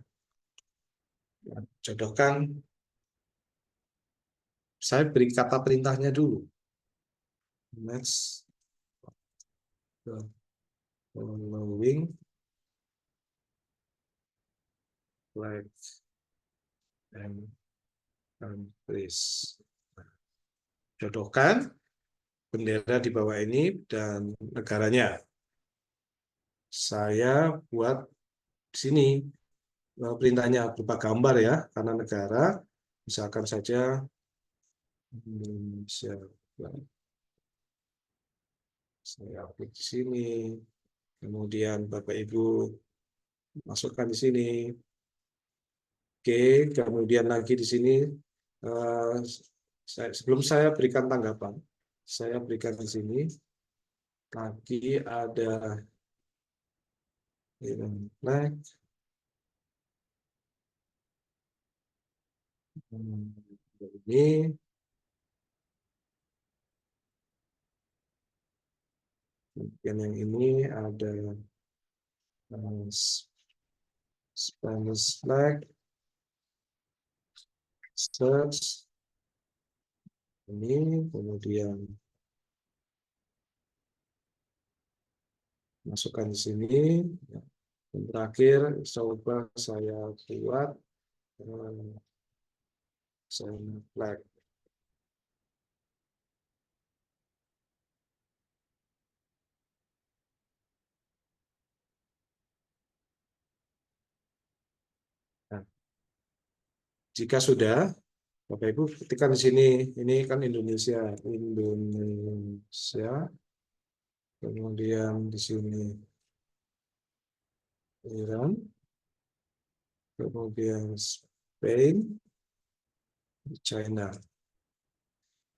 Jodohkan. Saya beri kata perintahnya dulu. Next. Following flag and countries. Jodohkan bendera di bawah ini dan negaranya. Saya buat di sini perintahnya berupa gambar ya, karena negara, misalkan saja Indonesia. Saya klik di sini, kemudian Bapak Ibu masukkan di sini. Oke, kemudian lagi di sini sebelum saya berikan tanggapan, saya berikan di sini lagi ada flag. Ini kemudian yang ini ada Spanish flag, search ini, kemudian masukkan di sini. Dan terakhir coba saya buat flag. Nah, jika sudah, Bapak Ibu ketikkan di sini, ini kan Indonesia, kemudian di sini Iran, kemudian Spain, China.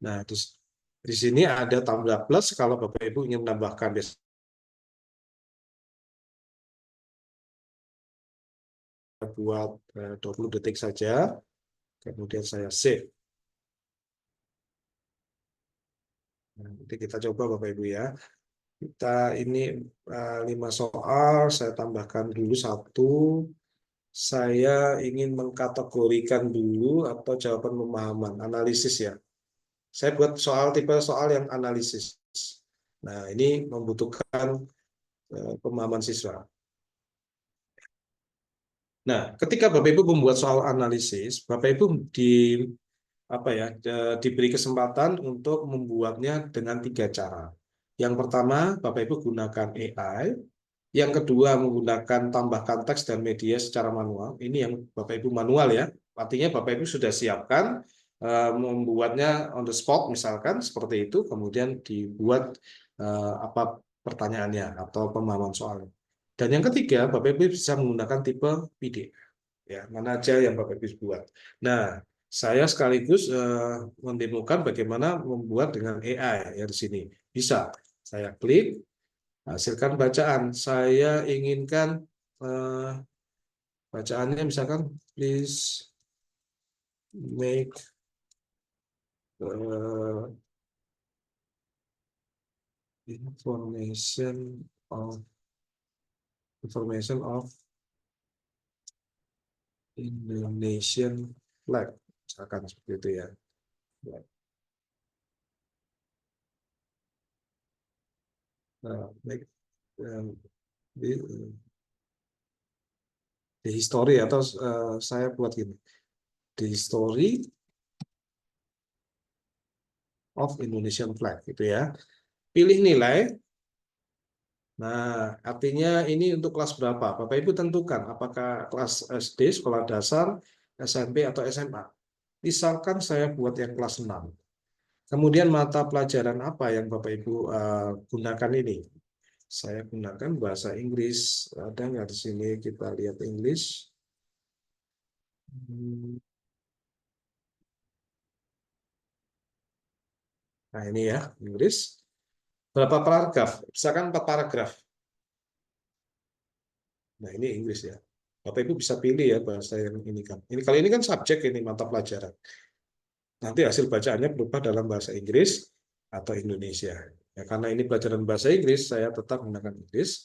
Nah, di sini ada tanda plus kalau Bapak Ibu ingin menambahkan buat 20 detik saja, kemudian saya save. Nah, nanti kita coba Bapak Ibu ya. Kita ini 5 soal, saya tambahkan dulu 1. Saya ingin mengkategorikan dulu atau jawaban pemahaman, analisis ya. Saya buat tipe soal yang analisis. Nah, ini membutuhkan pemahaman siswa. Nah, ketika Bapak Ibu membuat soal analisis, Bapak Ibu diberi kesempatan untuk membuatnya dengan 3 cara. Yang pertama, Bapak Ibu gunakan AI. Yang kedua, menggunakan tambahkan teks dan media secara manual. Ini yang Bapak Ibu manual ya. Artinya Bapak Ibu sudah siapkan membuatnya on the spot misalkan seperti itu, kemudian dibuat apa pertanyaannya atau pemahaman soalnya. Dan yang ketiga, Bapak Ibu bisa menggunakan tipe PDF. Ya, mana aja yang Bapak Ibu buat. Nah, saya sekaligus mendemokan bagaimana membuat dengan AI ya di sini. Bisa. Saya klik, hasilkan bacaan. Saya inginkan bacaannya misalkan please make information of Indonesian flag, misalkan seperti itu ya. Like, di, di history atau saya buat gini, the history of Indonesian flag gitu ya. Pilih nilai. Nah, artinya ini untuk kelas berapa? Bapak Ibu tentukan apakah kelas SD, sekolah dasar, SMP atau SMA. Misalkan saya buat yang kelas 6. Kemudian mata pelajaran apa yang Bapak Ibu gunakan ini? Saya gunakan bahasa Inggris. Ada nggak di sini? Kita lihat English. Nah, ini ya, Inggris. Berapa paragraf? Misalkan 4 paragraf. Nah, ini Inggris ya. Bapak Ibu bisa pilih ya bahasa yang ini kan. Ini kali ini kan subjek ini mata pelajaran. Nanti hasil bacaannya berubah dalam bahasa Inggris atau Indonesia. Ya, karena ini pelajaran bahasa Inggris, saya tetap menggunakan Inggris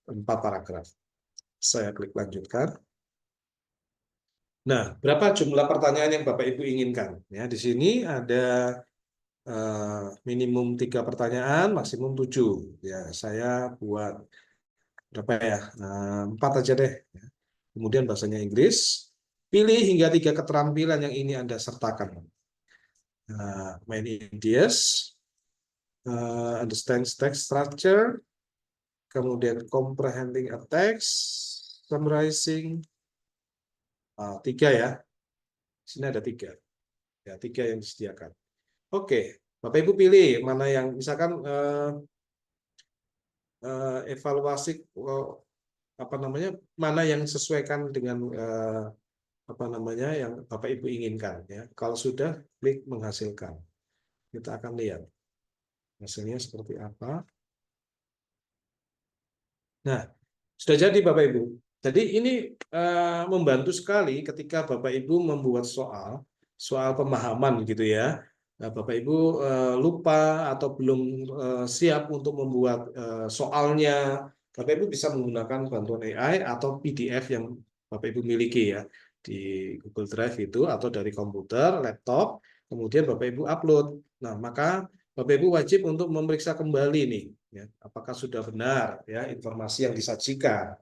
4 paragraf. Saya klik lanjutkan. Nah, berapa jumlah pertanyaan yang Bapak Ibu inginkan? Ya, di sini ada minimum 3 pertanyaan, maksimum 7. Ya, saya buat berapa ya? 4 aja deh. Kemudian bahasanya Inggris. Pilih hingga 3 keterampilan yang ini Anda sertakan. Main ideas, understand text structure, kemudian comprehending a text, summarizing. 3 ya. Di sini ada 3. Ya, 3 yang disediakan. Oke, Bapak Ibu pilih mana yang misalkan evaluasi apa namanya, mana yang sesuaikan dengan apa namanya yang Bapak Ibu inginkan ya. Kalau sudah, klik menghasilkan. Kita akan lihat hasilnya seperti apa. Nah, sudah jadi Bapak Ibu. Jadi ini membantu sekali ketika Bapak Ibu membuat soal pemahaman gitu ya. Nah, Bapak Ibu lupa atau belum siap untuk membuat soalnya, Bapak Ibu bisa menggunakan bantuan AI atau PDF yang Bapak Ibu miliki ya di Google Drive itu atau dari komputer, laptop, kemudian Bapak Ibu upload. Nah, maka Bapak Ibu wajib untuk memeriksa kembali nih, ya, apakah sudah benar ya informasi yang disajikan.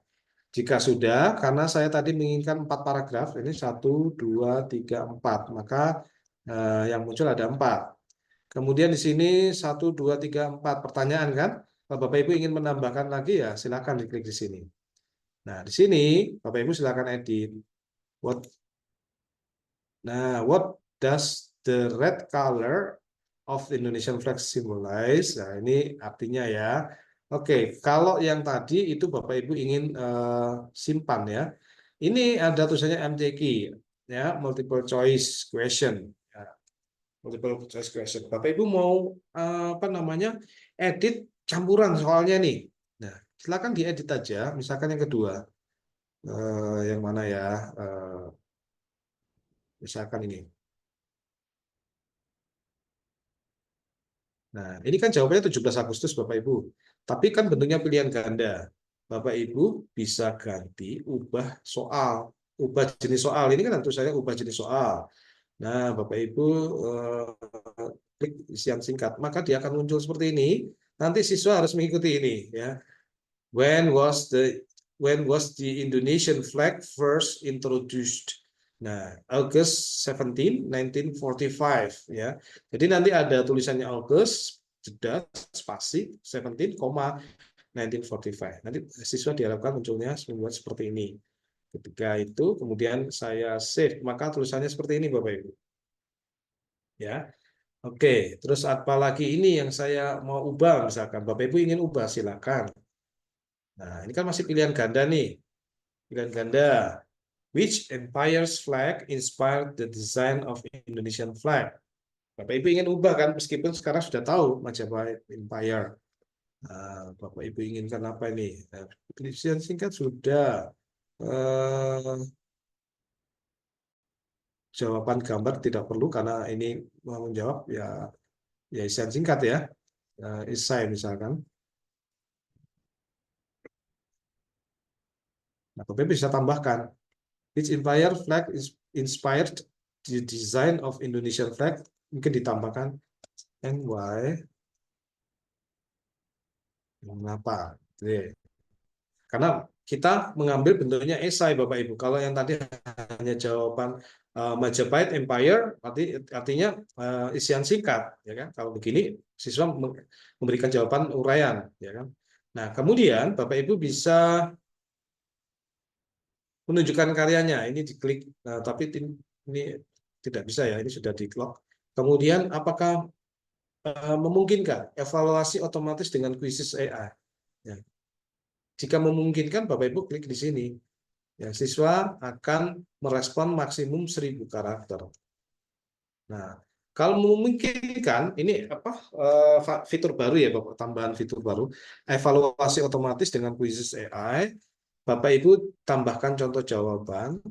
Jika sudah, karena saya tadi menginginkan 4 paragraf, ini 1, 2, 3, 4, maka yang muncul ada 4. Kemudian di sini 1, 2, 3, 4 pertanyaan kan? Kalau Bapak Ibu ingin menambahkan lagi ya silakan diklik di sini. Nah, di sini Bapak Ibu silakan edit. What does the red color of the Indonesian flag symbolize? Nah, ini artinya ya. Oke, kalau yang tadi itu Bapak Ibu ingin simpan ya. Ini ada tulisannya MCQ ya, multiple choice question. Ya, multiple choice question. Bapak Ibu mau apa namanya? Edit campuran soalnya nih. Nah, silakan diedit aja. Misalkan yang kedua. Yang mana ya? Misalkan ini. Nah, ini kan jawabannya 17 Agustus Bapak Ibu. Tapi kan bentuknya pilihan ganda. Bapak Ibu bisa ganti ubah soal, ubah jenis soal. Ini kan tentu saja ubah jenis soal. Nah, Bapak Ibu klik isian singkat, maka dia akan muncul seperti ini. Nanti siswa harus mengikuti ini ya. When was the Indonesian flag first introduced? Nah, August 17, 1945 ya. Jadi nanti ada tulisannya August jeda spasi 17, 1945. Nanti siswa diharapkan munculnya membuat seperti ini. Ketika itu kemudian saya save, maka tulisannya seperti ini Bapak Ibu. Ya. Oke, terus apa lagi ini yang saya mau ubah misalkan Bapak Ibu ingin ubah silakan. Nah, ini kan masih pilihan ganda nih. Pilihan ganda. Which empire's flag inspired the design of Indonesian flag? Bapak Ibu ingin ubah kan, meskipun sekarang sudah tahu Majapahit Empire. Nah, Bapak Ibu inginkan apa ini? Nah, penelitian singkat sudah. Jawaban gambar tidak perlu karena ini mau menjawab ya isian singkat ya. Esai misalkan. Nah, Bapak bisa tambahkan. Which empire flag is inspired the design of Indonesian flag? Mungkin ditambahkan NY. Mengapa? Oke. Karena kita mengambil bentuknya esai, Bapak Ibu. Kalau yang tadi hanya jawaban Majapahit Empire, artinya isian singkat, ya kan? Kalau begini, siswa memberikan jawaban uraian, ya kan? Nah, kemudian Bapak Ibu bisa menunjukkan karyanya. Ini diklik, tapi ini tidak bisa ya. Ini sudah di-lock. Kemudian, apakah memungkinkan evaluasi otomatis dengan quizzes AI? Ya. Jika memungkinkan, Bapak Ibu klik di sini. Ya, siswa akan merespon maksimum 1000 karakter. Nah, kalau memungkinkan, ini apa fitur baru ya, Bapak, tambahan fitur baru, evaluasi otomatis dengan quizzes AI. Bapak Ibu tambahkan contoh jawaban,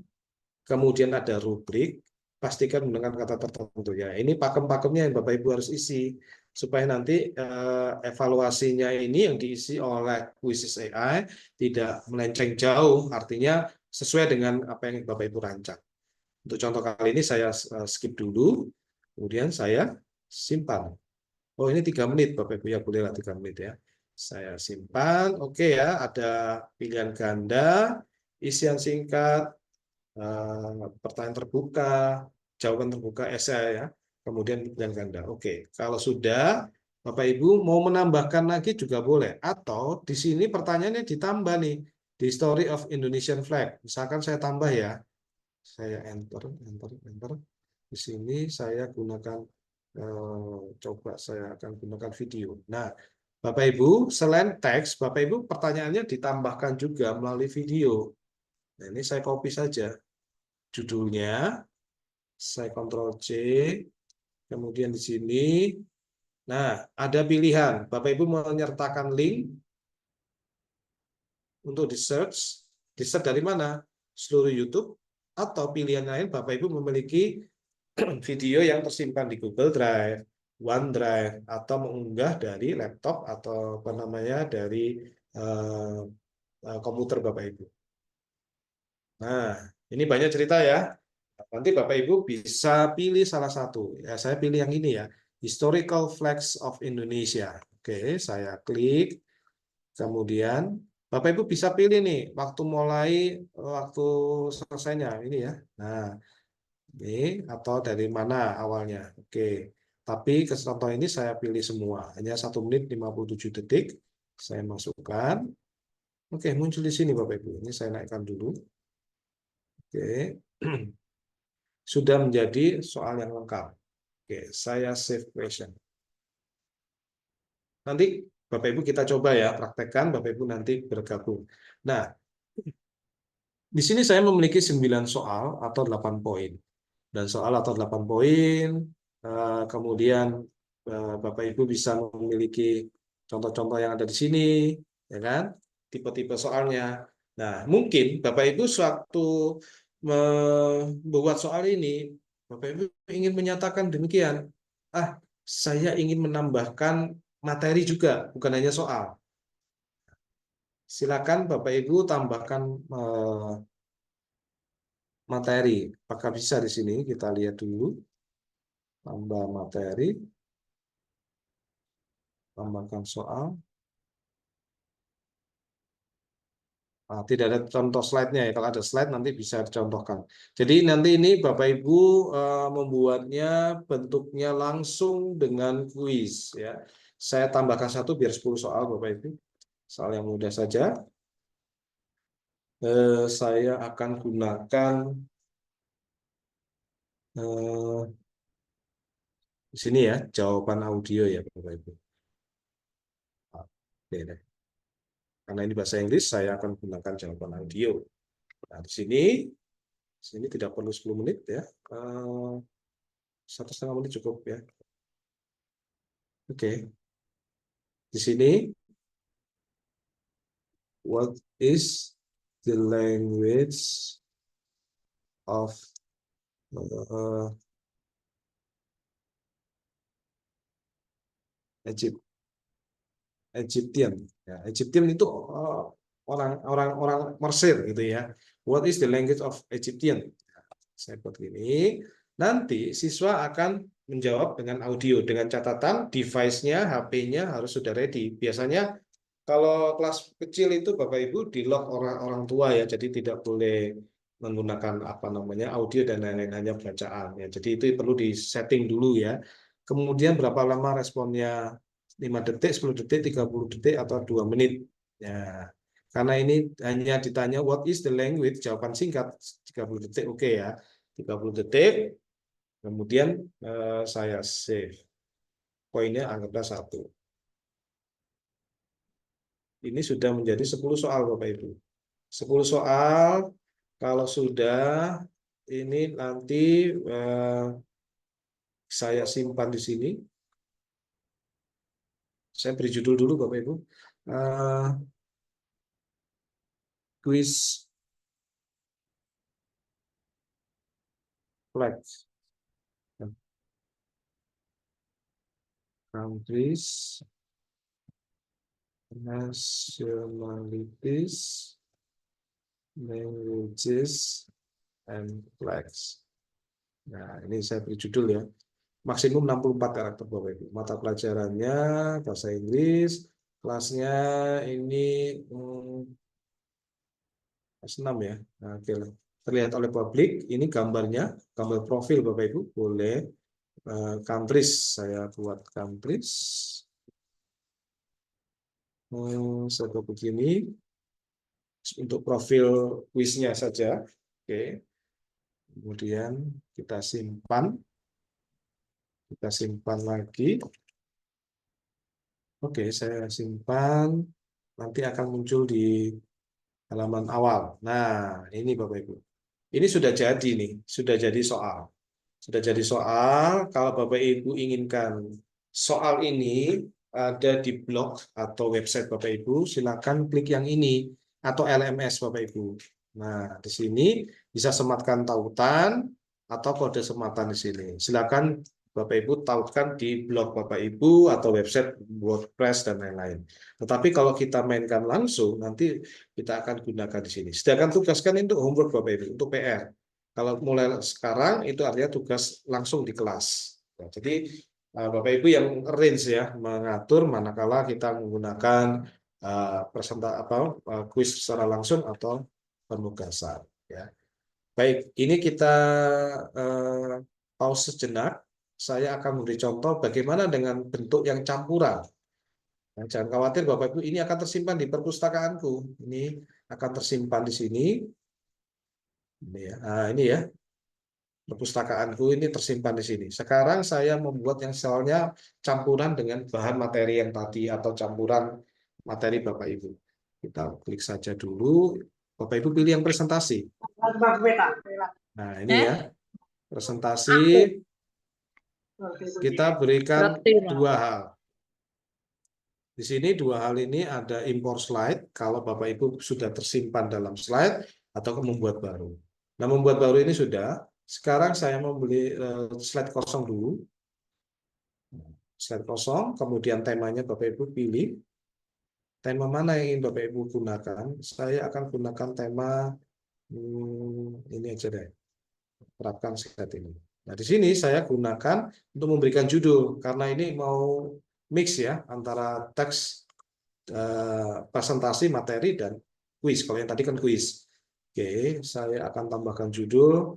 kemudian ada rubrik, pastikan menggunakan kata tertentu ya. Ini pakem-pakemnya yang Bapak Ibu harus isi supaya nanti evaluasinya ini yang diisi oleh quizzes AI tidak melenceng jauh, artinya sesuai dengan apa yang Bapak Ibu rancang. Untuk contoh kali ini saya skip dulu, kemudian saya simpan. Oh, ini 3 menit Bapak Ibu ya, bolehlah 3 menit ya. Saya simpan. Oke ya, ada pilihan ganda, isian singkat, pertanyaan terbuka, jawaban terbuka, esai ya, kemudian pilihan ganda. Oke, kalau sudah, Bapak Ibu mau menambahkan lagi juga boleh. Atau di sini pertanyaannya ditambah nih, di Story of Indonesian Flag. Misalkan saya tambah ya, saya enter. Di sini saya gunakan, coba saya akan gunakan video. Nah, Bapak Ibu, selain teks, Bapak Ibu pertanyaannya ditambahkan juga melalui video. Nah, ini saya copy saja. Judulnya, saya Ctrl C, kemudian di sini, nah ada pilihan, Bapak Ibu menyertakan link untuk di search dari mana? Seluruh YouTube, atau pilihan lain Bapak Ibu memiliki video yang tersimpan di Google Drive, OneDrive, atau mengunggah dari laptop atau apa namanya dari komputer Bapak Ibu. Nah, ini banyak cerita ya. Nanti Bapak Ibu bisa pilih salah satu. Ya, saya pilih yang ini ya, Historical Flags of Indonesia. Oke, saya klik. Kemudian Bapak Ibu bisa pilih nih waktu mulai, waktu selesainya ini ya. Nah, ini atau dari mana awalnya. Oke. Tapi contoh ini saya pilih semua. Hanya 1 menit 57 detik. Saya masukkan. Oke, muncul di sini Bapak Ibu. Ini saya naikkan dulu. Oke. Sudah menjadi soal yang lengkap. Oke, saya save question. Nanti Bapak Ibu kita coba ya, praktekkan, Bapak Ibu nanti bergabung. Nah, di sini saya memiliki 9 soal atau 8 poin. Dan soal atau 8 poin, kemudian Bapak Ibu bisa memiliki contoh-contoh yang ada di sini, ya kan? Tipe-tipe soalnya. Nah, mungkin Bapak Ibu sewaktu membuat soal ini, Bapak Ibu ingin menyatakan demikian, saya ingin menambahkan materi juga, bukan hanya soal. Silakan Bapak Ibu tambahkan materi. Apakah bisa di sini? Kita lihat dulu. Tambah materi. Tambahkan soal. Tidak ada contoh slide-nya ya. Kalau ada slide nanti bisa dicontohkan. Jadi nanti ini Bapak Ibu membuatnya bentuknya langsung dengan kuis ya. Saya tambahkan 1 biar 10 soal Bapak Ibu. Soal yang mudah saja. Saya akan gunakan di sini ya, jawaban audio ya Bapak Ibu. Oke deh. Karena ini bahasa Inggris, saya akan gunakan jawaban audio. Nah, di sini tidak perlu 10 menit ya. 1,5 menit cukup ya. Oke. Di sini, what is the language of Egyptian? Ya, Egyptian itu orang Mesir gitu ya. What is the language of Egyptian? Saya buat gini. Nanti siswa akan menjawab dengan audio, dengan catatan device-nya, HP-nya harus sudah ready. Biasanya Kalau kelas kecil itu Bapak Ibu di lock orang tua ya, jadi tidak boleh menggunakan apa namanya audio dan lain-lain, hanya bacaan ya. Jadi itu perlu di setting dulu ya. Kemudian berapa lama responnya? 5 detik, 10 detik, 30 detik atau 2 menit. Ya. Karena ini hanya ditanya what is the language, jawaban singkat 30 detik oke ya. 30 detik. Kemudian saya save. Poinnya anggaplah 1. Ini sudah menjadi 10 soal Bapak Ibu. 10 soal, kalau sudah, ini nanti saya simpan di sini. Saya beri judul dulu Bapak Ibu. Quiz flags. Countries, nationalities, languages, and flags. Nah, ini saya beri judul ya. Maksimum 64 karakter Bapak Ibu. Mata pelajarannya bahasa Inggris, kelasnya ini kelas 6 ya. Nah, oke. Terlihat oleh publik, ini gambarnya, gambar profil Bapak Ibu, boleh countries, saya buat countries. Saya begini untuk profil kuisnya saja. Oke. Kemudian kita simpan. Kita simpan lagi. Oke, saya simpan. Nanti akan muncul di halaman awal. Nah, ini Bapak Ibu. Ini sudah jadi nih, sudah jadi soal. Sudah jadi soal, kalau Bapak Ibu inginkan soal ini ada di blog atau website Bapak Ibu, silakan klik yang ini atau LMS Bapak Ibu. Nah, di sini bisa sematkan tautan atau kode sematan di sini. Silakan Bapak Ibu tautkan di blog Bapak Ibu atau website WordPress dan lain-lain. Tetapi kalau kita mainkan langsung, nanti kita akan gunakan di sini. Sedangkan tugaskan itu homework Bapak Ibu, untuk PR. Kalau mulai sekarang itu artinya tugas langsung di kelas. Ya, jadi Bapak Ibu yang arrange ya, mengatur manakala kita menggunakan kuis secara langsung atau penugasan. Ya. Baik, ini kita pause sejenak. Saya akan memberi contoh bagaimana dengan bentuk yang campuran. Nah, jangan khawatir Bapak Ibu, ini akan tersimpan di perpustakaanku. Ini akan tersimpan di sini. Ini ya. Nah, ini ya. Perpustakaanku ini tersimpan di sini. Sekarang saya membuat yang soalnya campuran dengan bahan materi yang tadi atau campuran materi Bapak Ibu. Kita klik saja dulu. Bapak Ibu pilih yang presentasi. Nah, ini ya. Presentasi. Kita berikan dua hal. Di sini dua hal ini ada import slide. Kalau Bapak Ibu sudah tersimpan dalam slide atau membuat baru. Nah, membuat baru ini sudah. Sekarang saya membeli slide kosong dulu. Slide kosong, kemudian temanya Bapak Ibu pilih. Tema mana yang ingin Bapak Ibu gunakan? Saya akan gunakan tema ini aja deh. Terapkan slide ini. Nah, di sini saya gunakan untuk memberikan judul karena ini mau mix ya antara teks presentasi materi dan kuis. Kalau yang tadi kan kuis. Oke, saya akan tambahkan judul.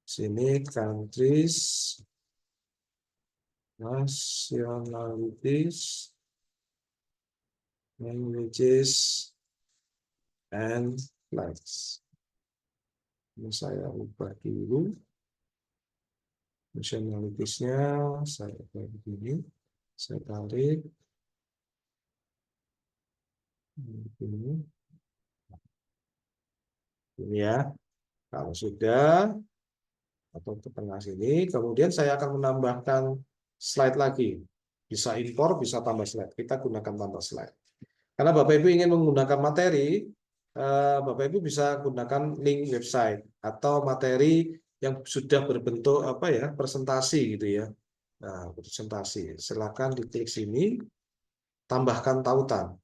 Sini countries, nationalities, languages, and flags. Ini saya ubah dulu. Nationalities-nya saya ubah begini. Saya tarik. Ini ya. Kalau sudah, atau ke tengah sini, kemudian saya akan menambahkan slide lagi. Bisa impor, bisa tambah slide. Kita gunakan tambah slide. Karena Bapak Ibu ingin menggunakan materi, Bapak Ibu bisa gunakan link website atau materi yang sudah berbentuk presentasi gitu ya. Nah, presentasi. Silakan diklik sini, tambahkan tautan.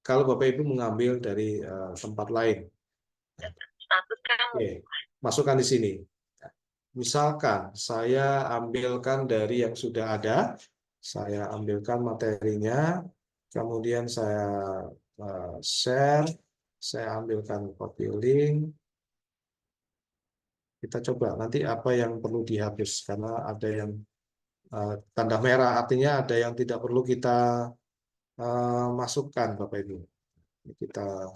Kalau Bapak Ibu mengambil dari tempat lain. Oke, masukkan di sini. Misalkan saya ambilkan dari yang sudah ada, saya ambilkan materinya, Kemudian saya share, saya ambilkan copy link. Kita coba nanti apa yang perlu dihapus, karena ada yang tanda merah, artinya ada yang tidak perlu kita masukkan, Bapak Ibu. Kita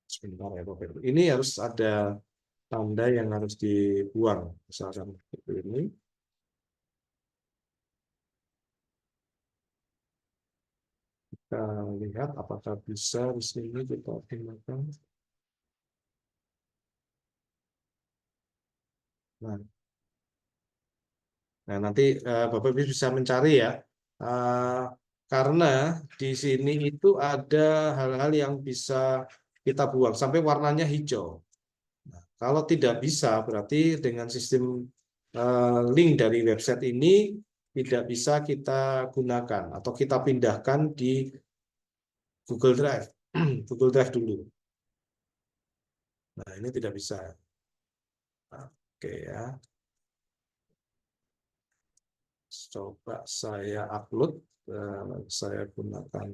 sebentar ya, Bapak Ibu. Ini harus ada tanda yang harus dibuang, misalkan seperti ini. Kita lihat apakah bisa di sini kita gunakan. Nah, nanti Bapak Ibu bisa mencari ya, Eh, karena di sini itu ada hal-hal yang bisa kita buang sampai warnanya hijau. Nah, kalau tidak bisa, berarti dengan sistem link dari website ini tidak bisa kita gunakan atau kita pindahkan di Google Drive, Google Drive dulu. Nah, ini tidak bisa. Oke ya. Coba saya upload, saya gunakan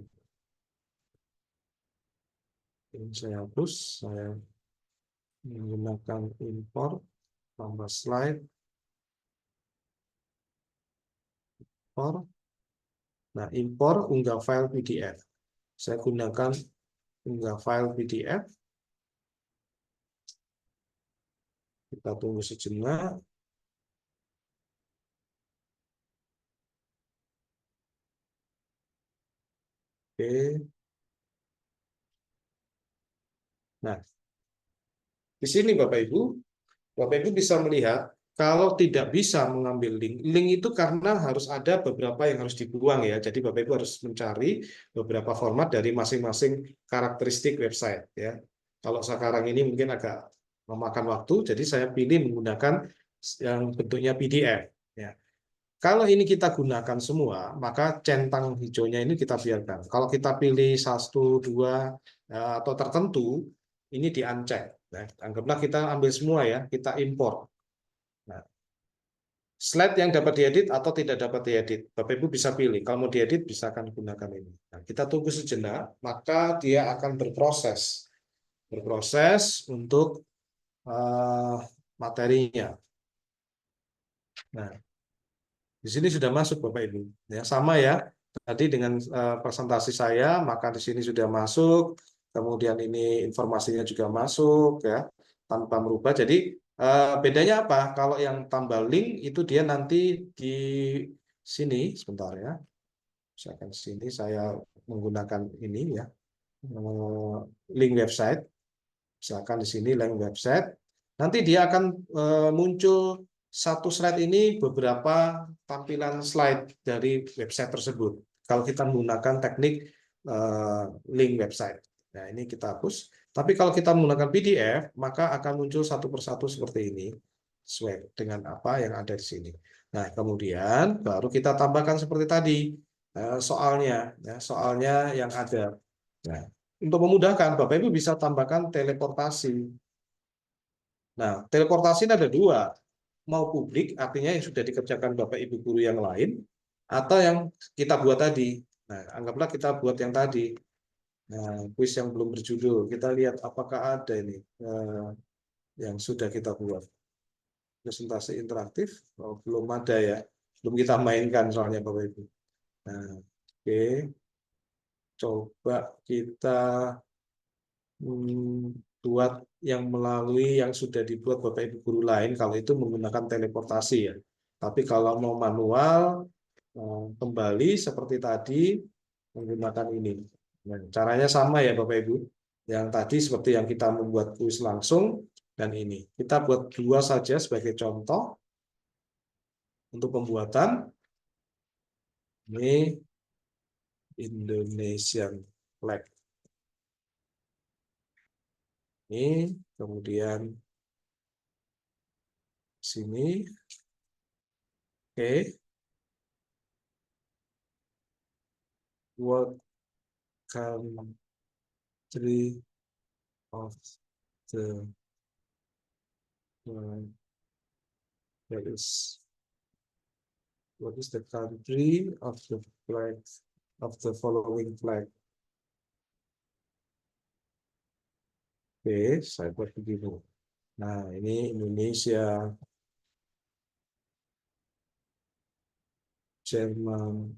ini, saya hapus, saya menggunakan import, tambah slide, import. Nah, import unggah file PDF. Saya gunakan unggah file PDF. Kita tunggu sejenak. Oke. Nah, di sini Bapak Ibu bisa melihat kalau tidak bisa mengambil link, link itu karena harus ada beberapa yang harus dibuang ya. Jadi Bapak Ibu harus mencari beberapa format dari masing-masing karakteristik website ya. Kalau sekarang ini mungkin agak memakan waktu, jadi saya pilih menggunakan yang bentuknya PDF ya. Kalau ini kita gunakan semua, maka centang hijaunya ini kita biarkan. Kalau kita pilih satu, dua, atau tertentu, ini di-uncheck. Nah, anggaplah kita ambil semua ya, kita import. Nah, slide yang dapat diedit atau tidak dapat diedit, Bapak Ibu bisa pilih. Kalau mau diedit, bisa akan gunakan ini. Nah, kita tunggu sejenak, maka dia akan berproses untuk materinya. Nah, di sini sudah masuk Bapak Ibu. Ya, sama ya. Tadi dengan presentasi saya, maka di sini sudah masuk. Kemudian ini informasinya juga masuk ya, tanpa merubah. Jadi bedanya apa? Kalau yang tambah link itu dia nanti di sini sebentar ya. Misalkan di sini saya menggunakan ini ya, link website. Misalkan di sini link website. Nanti dia akan muncul satu slide ini beberapa tampilan slide dari website tersebut. Kalau kita menggunakan teknik link website. Nah, ini kita hapus. Tapi kalau kita menggunakan PDF, maka akan muncul satu persatu seperti ini, sesuai dengan apa yang ada di sini. Nah, kemudian baru kita tambahkan seperti tadi soalnya, ya, soalnya yang ada. Nah, untuk memudahkan, Bapak Ibu bisa tambahkan teleportasi. Nah, teleportasi ada dua, mau publik, artinya yang sudah dikerjakan Bapak Ibu guru yang lain, atau yang kita buat tadi. Nah, anggaplah kita buat yang tadi. Nah, kuis yang belum berjudul, kita lihat apakah ada ini yang sudah kita buat. Presentasi interaktif, belum ada ya, belum kita mainkan soalnya Bapak Ibu. Nah, oke, coba kita buat yang melalui yang sudah dibuat Bapak Ibu guru lain, kalau itu menggunakan teleportasi ya. Tapi kalau mau manual, kembali seperti tadi menggunakan ini. Nah, caranya sama ya Bapak Ibu. Yang tadi seperti yang kita membuat kuis langsung dan ini. Kita buat dua saja sebagai contoh untuk pembuatan. Ini Indonesian flag. Ini kemudian sini. Oke. Welcome country of the that is what is the country of the flag of the following flag? Oke, saya buat begini. Nah, ini Indonesia, Jerman,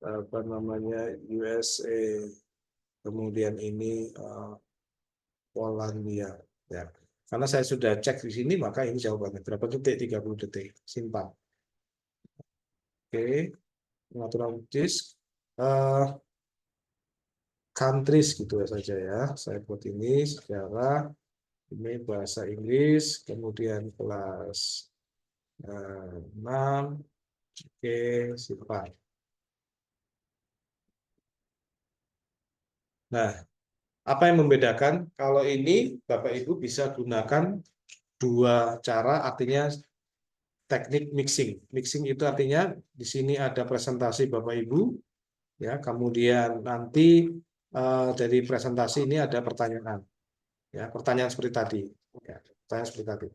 apa namanya, USA, kemudian ini Polandia. Ya, karena saya sudah cek di sini, maka ini jawabannya berapa detik? 30 detik. Simpan. Oke, natural disk. Countries gitu ya saja ya. Saya buat ini secara ini bahasa Inggris, kemudian kelas 6. Oke, simpan. Nah, apa yang membedakan? Kalau ini Bapak Ibu bisa gunakan dua cara, artinya teknik mixing. Mixing itu artinya di sini ada presentasi Bapak Ibu, ya. Kemudian nanti dari presentasi ini ada pertanyaan, ya, pertanyaan seperti tadi, ya, pertanyaan seperti tadi.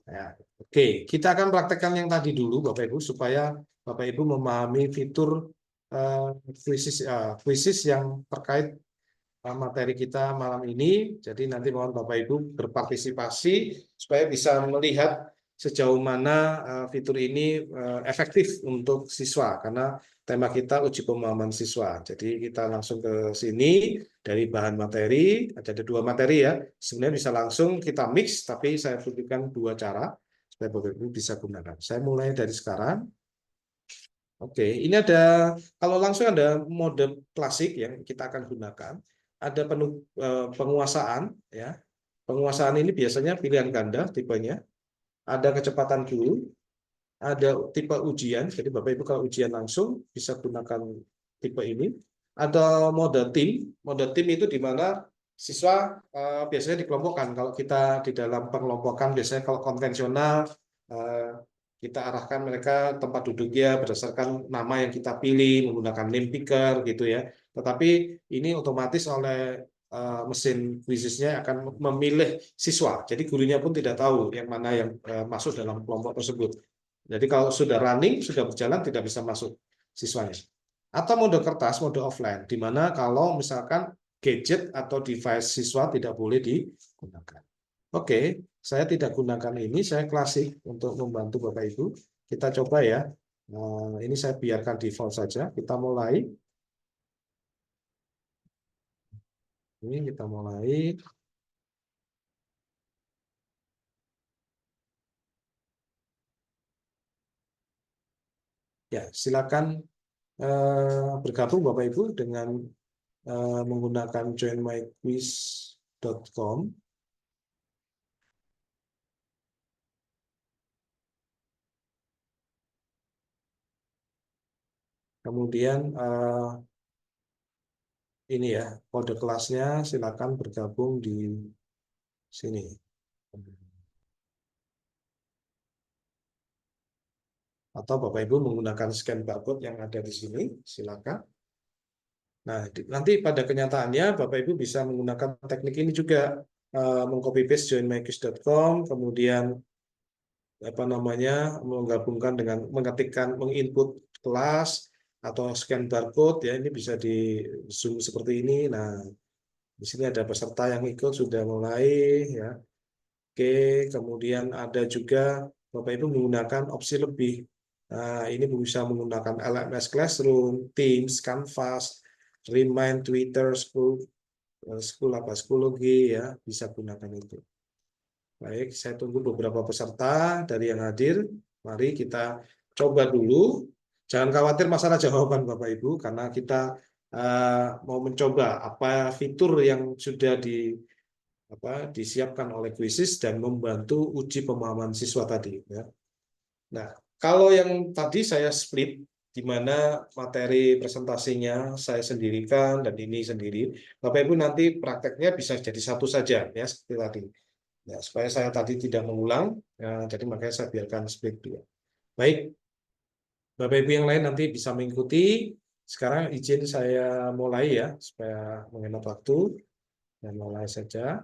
Ya, oke, kita akan praktekkan yang tadi dulu, Bapak Ibu, supaya Bapak Ibu memahami fitur kuisis yang terkait materi kita malam ini. Jadi nanti mohon Bapak Ibu berpartisipasi supaya bisa melihat sejauh mana fitur ini efektif untuk siswa, karena tema kita uji pemahaman siswa. Jadi kita langsung ke sini dari bahan materi, ada dua materi ya. Sebenarnya bisa langsung kita mix, tapi saya tunjukkan dua cara supaya Bapak Ibu bisa gunakan. Saya mulai dari sekarang. Oke, ini ada, kalau langsung ada mode klasik yang kita akan gunakan. Ada penguasaan, ya. Penguasaan ini biasanya pilihan ganda tipenya. Ada kecepatan dulu, ada tipe ujian. Jadi Bapak Ibu kalau ujian langsung bisa gunakan tipe ini. Ada mode tim. Mode tim itu di mana siswa biasanya dikelompokkan. Kalau kita di dalam pengelompokan biasanya kalau konvensional kita arahkan mereka tempat duduknya berdasarkan nama yang kita pilih, menggunakan name picker gitu ya. Tetapi ini otomatis oleh mesin quizisnya akan memilih siswa. Jadi gurunya pun tidak tahu yang mana yang masuk dalam kelompok tersebut. Jadi kalau sudah running, sudah berjalan, tidak bisa masuk siswanya. Atau mode kertas, mode offline, di mana kalau misalkan gadget atau device siswa tidak boleh digunakan. Oke, saya tidak gunakan ini, saya klasik untuk membantu Bapak Ibu. Kita coba ya. Ini saya biarkan default saja. Kita mulai. Ini kita mulai. Ya, silakan bergabung Bapak Ibu dengan menggunakan joinmyquiz.com. Kemudian ini ya, kode kelasnya silakan bergabung di sini. Atau Bapak Ibu menggunakan scan barcode yang ada di sini, silakan. Nah, nanti pada kenyataannya Bapak Ibu bisa menggunakan teknik ini juga, mengcopy paste joinmyquiz.com, kemudian apa namanya, menggabungkan dengan mengetikkan, menginput kelas atau scan barcode ya, ini bisa di zoom seperti ini. Nah, di sini ada peserta yang ikut sudah mulai ya. Oke, kemudian ada juga Bapak Ibu menggunakan opsi lebih. Nah, ini bisa menggunakan LMS Classroom, Teams, Canvas, Remind, Twitter, Schoology ya, bisa gunakan itu. Baik, saya tunggu beberapa peserta dari yang hadir. Mari kita coba dulu. Jangan khawatir masalah jawaban Bapak Ibu, karena kita mau mencoba apa fitur yang sudah disiapkan oleh Quizizz dan membantu uji pemahaman siswa tadi. Ya. Nah, kalau yang tadi saya split, di mana materi presentasinya saya sendirikan dan ini sendiri, Bapak Ibu nanti prakteknya bisa jadi satu saja ya seperti tadi. Ya, supaya saya tadi tidak mengulang, ya, jadi makanya saya biarkan split dua. Baik, Bapak Ibu yang lain nanti bisa mengikuti. Sekarang izin saya mulai ya, supaya menghemat waktu. Dan mulai saja.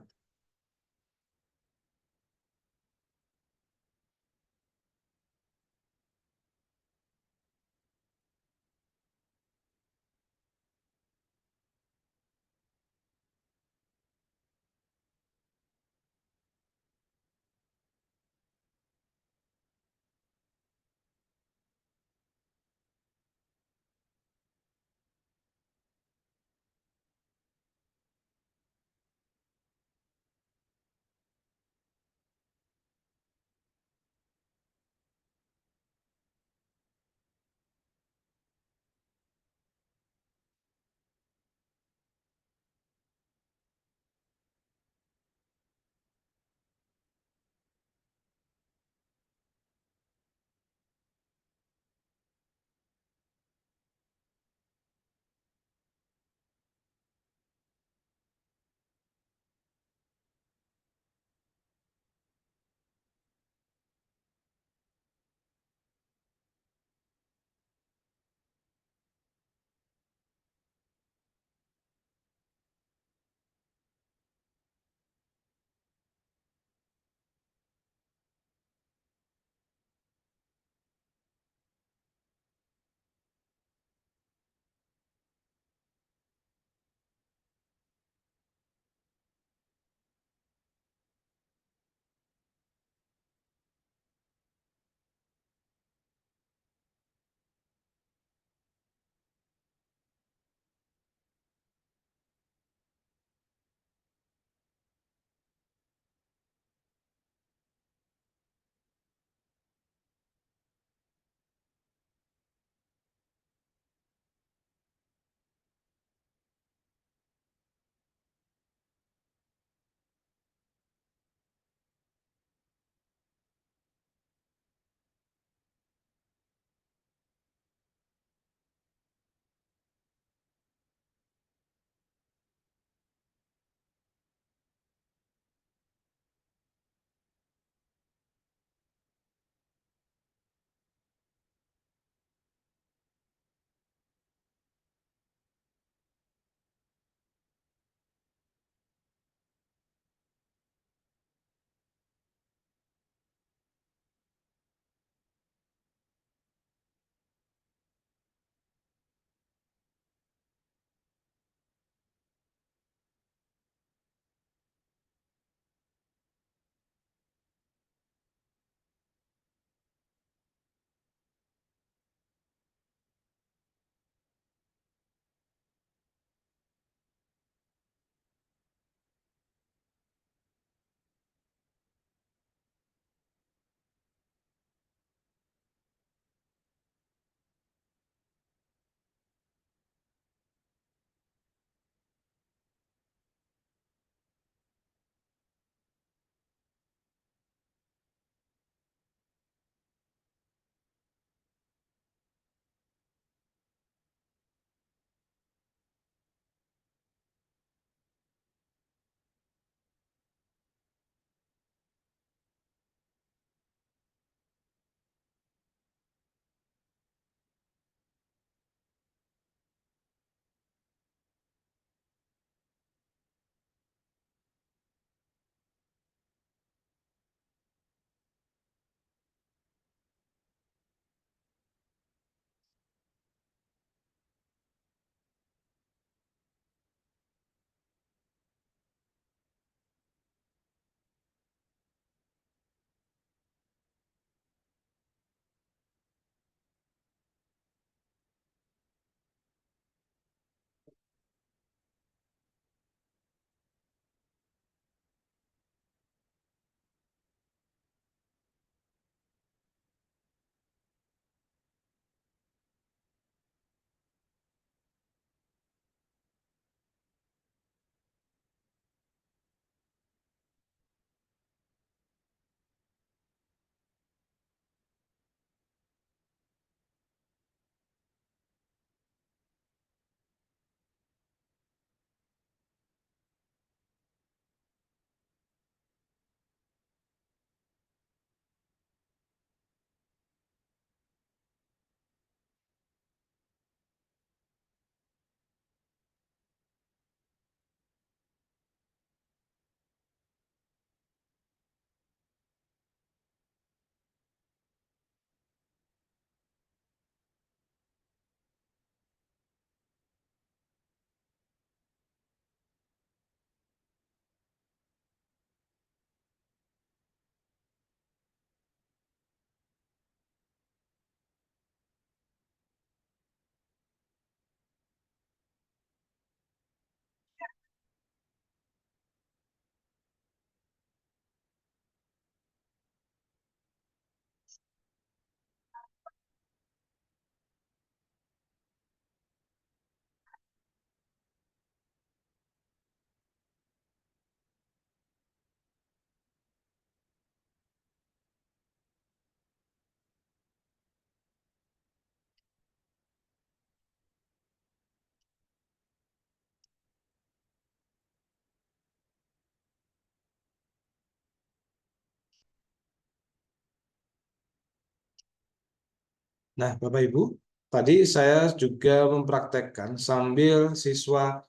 Nah, Bapak Ibu, tadi saya juga mempraktekkan sambil siswa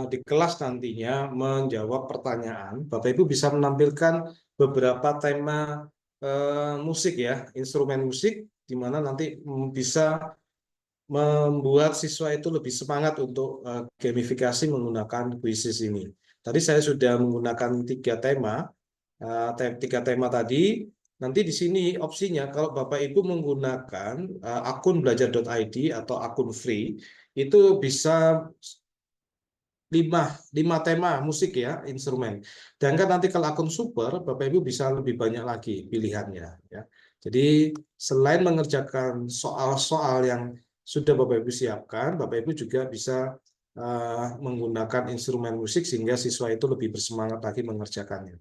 di kelas nantinya menjawab pertanyaan. Bapak Ibu bisa menampilkan beberapa tema musik ya, instrumen musik, di mana nanti bisa membuat siswa itu lebih semangat untuk gamifikasi menggunakan kuisis ini. Tadi saya sudah menggunakan tiga tema tadi. Nanti di sini opsinya kalau Bapak Ibu menggunakan akun belajar.id atau akun free, itu bisa lima, lima tema musik ya, instrumen. Dan kan nanti kalau akun super, Bapak Ibu bisa lebih banyak lagi pilihannya. Ya. Jadi selain mengerjakan soal-soal yang sudah Bapak Ibu siapkan, Bapak Ibu juga bisa menggunakan instrumen musik sehingga siswa itu lebih bersemangat lagi mengerjakannya.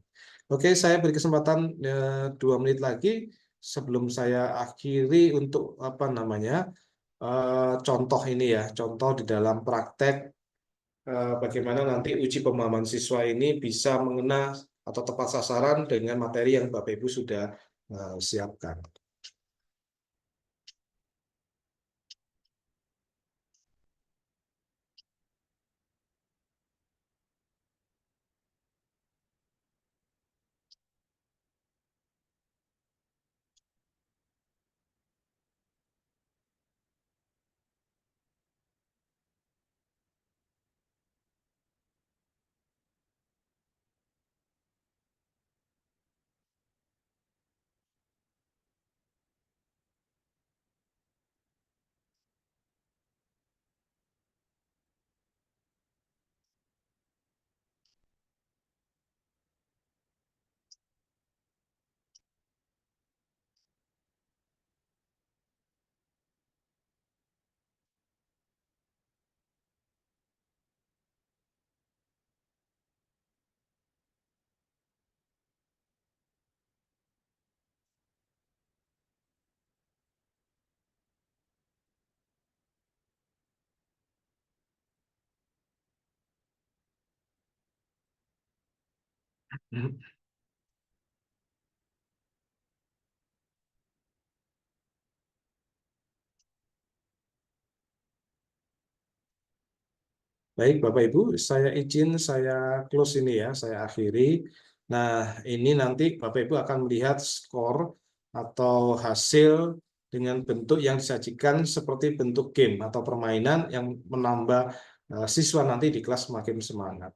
Oke, saya beri kesempatan 2 menit lagi sebelum saya akhiri untuk apa namanya contoh ini ya, contoh di dalam praktek bagaimana nanti uji pemahaman siswa ini bisa mengena atau tepat sasaran dengan materi yang Bapak Ibu sudah siapkan. Baik, Bapak Ibu, saya izin saya close ini ya, saya akhiri. Nah, ini nanti Bapak Ibu akan melihat skor atau hasil dengan bentuk yang disajikan seperti bentuk game atau permainan yang menambah siswa nanti di kelas semakin semangat.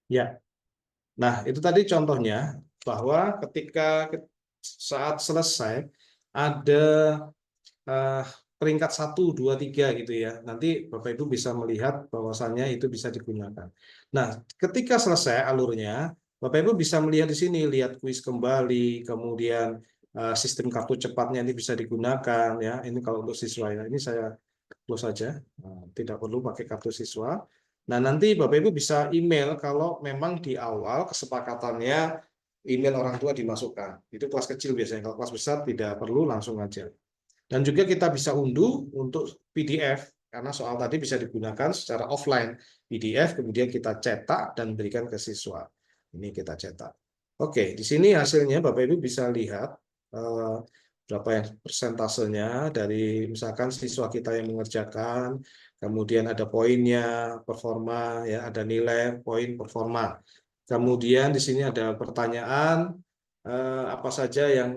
Ya, nah itu tadi contohnya bahwa ketika saat selesai ada eh, peringkat 1, 2, 3 gitu ya. Nanti Bapak Ibu bisa melihat bahwasannya itu bisa digunakan. Nah, ketika selesai alurnya, Bapak Ibu bisa melihat di sini, lihat kuis kembali, kemudian sistem kartu cepatnya ini bisa digunakan ya. Ini kalau untuk siswa ya. Ini saya close saja, tidak perlu pakai kartu siswa. Nah, nanti Bapak Ibu bisa email kalau memang di awal kesepakatannya email orang tua dimasukkan. Itu kelas kecil biasanya, kalau kelas besar tidak perlu langsung aja. Dan juga kita bisa unduh untuk PDF, karena soal tadi bisa digunakan secara offline. PDF, kemudian kita cetak dan berikan ke siswa. Ini kita cetak. Oke, di sini hasilnya Bapak Ibu bisa lihat berapa yang persentasenya dari misalkan siswa kita yang mengerjakan, kemudian ada poinnya, performa, ya ada nilai, poin, performa. Kemudian di sini ada pertanyaan apa saja yang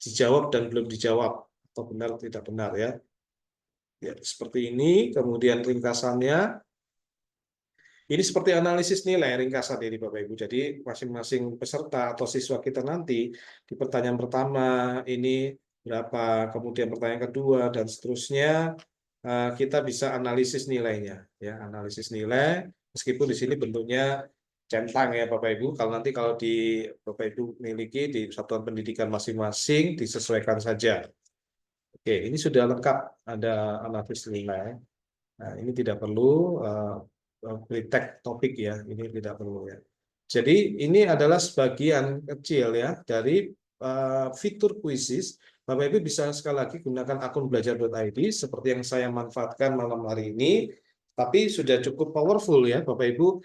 dijawab dan belum dijawab atau benar tidak benar ya. Ya, seperti ini. Kemudian ringkasannya. Ini seperti analisis nilai ringkasan ini Bapak Ibu. Jadi masing-masing peserta atau siswa kita nanti di pertanyaan pertama ini berapa, kemudian pertanyaan kedua dan seterusnya kita bisa analisis nilainya ya, analisis nilai meskipun di sini bentuknya centang ya Bapak Ibu. Kalau di Bapak Ibu miliki di satuan pendidikan masing-masing disesuaikan saja. Oke, ini sudah lengkap ada analisis nilai. Nah, ini tidak perlu tag topik ya, ini tidak perlu ya. Jadi ini adalah sebagian kecil ya dari fitur kuisis. Bapak Ibu bisa sekali lagi gunakan akun belajar.id seperti yang saya manfaatkan malam hari ini. Tapi sudah cukup powerful ya Bapak Ibu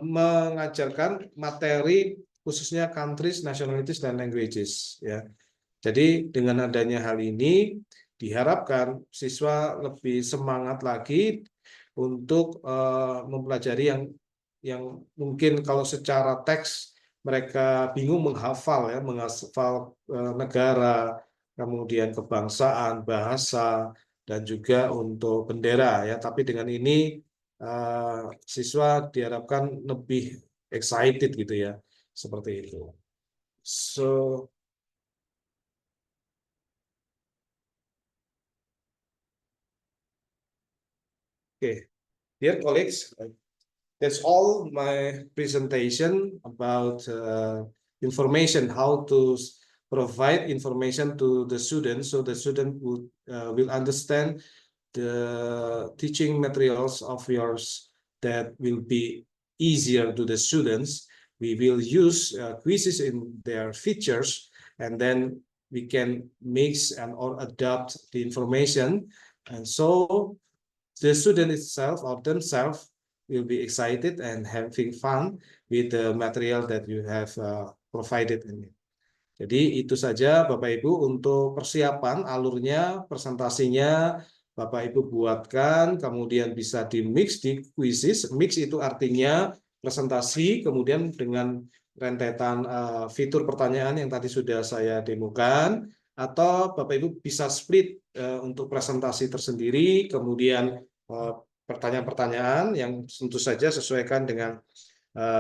mengajarkan materi khususnya countries, nationalities, dan languages ya. Jadi dengan adanya hal ini diharapkan siswa lebih semangat lagi untuk mempelajari yang mungkin kalau secara teks mereka bingung menghafal ya, menghafal negara, kemudian kebangsaan, bahasa, dan juga untuk bendera ya. Tapi dengan ini siswa diharapkan lebih excited gitu ya, seperti itu. So okay, dear colleagues, that's all my presentation about information, how to provide information to the students so the student will understand the teaching materials of yours that will be easier to the students. We will use quizzes in their features, and then we can mix and or adapt the information. And so the student itself or themselves will be excited and having fun with the material that you have provided in it. Jadi itu saja Bapak Ibu untuk persiapan alurnya, presentasinya Bapak Ibu buatkan, kemudian bisa di mix di quizzes. Mix itu artinya presentasi, kemudian dengan rentetan fitur pertanyaan yang tadi sudah saya demokan, atau Bapak Ibu bisa split untuk presentasi tersendiri, kemudian pertanyaan-pertanyaan yang tentu saja sesuaikan dengan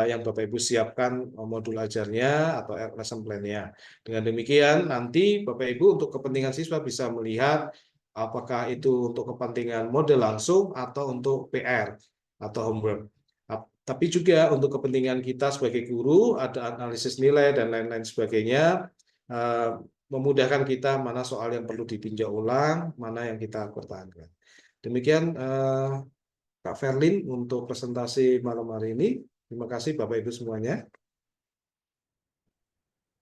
yang Bapak Ibu siapkan modul ajarnya atau lesson plan-nya. Dengan demikian nanti Bapak Ibu untuk kepentingan siswa bisa melihat apakah itu untuk kepentingan model langsung atau untuk PR atau homework. Tapi juga untuk kepentingan kita sebagai guru ada analisis nilai dan lain-lain sebagainya, memudahkan kita mana soal yang perlu ditinjau ulang, mana yang kita pertahankan. Demikian Kak Verlin untuk presentasi malam hari ini. Terima kasih Bapak Ibu semuanya.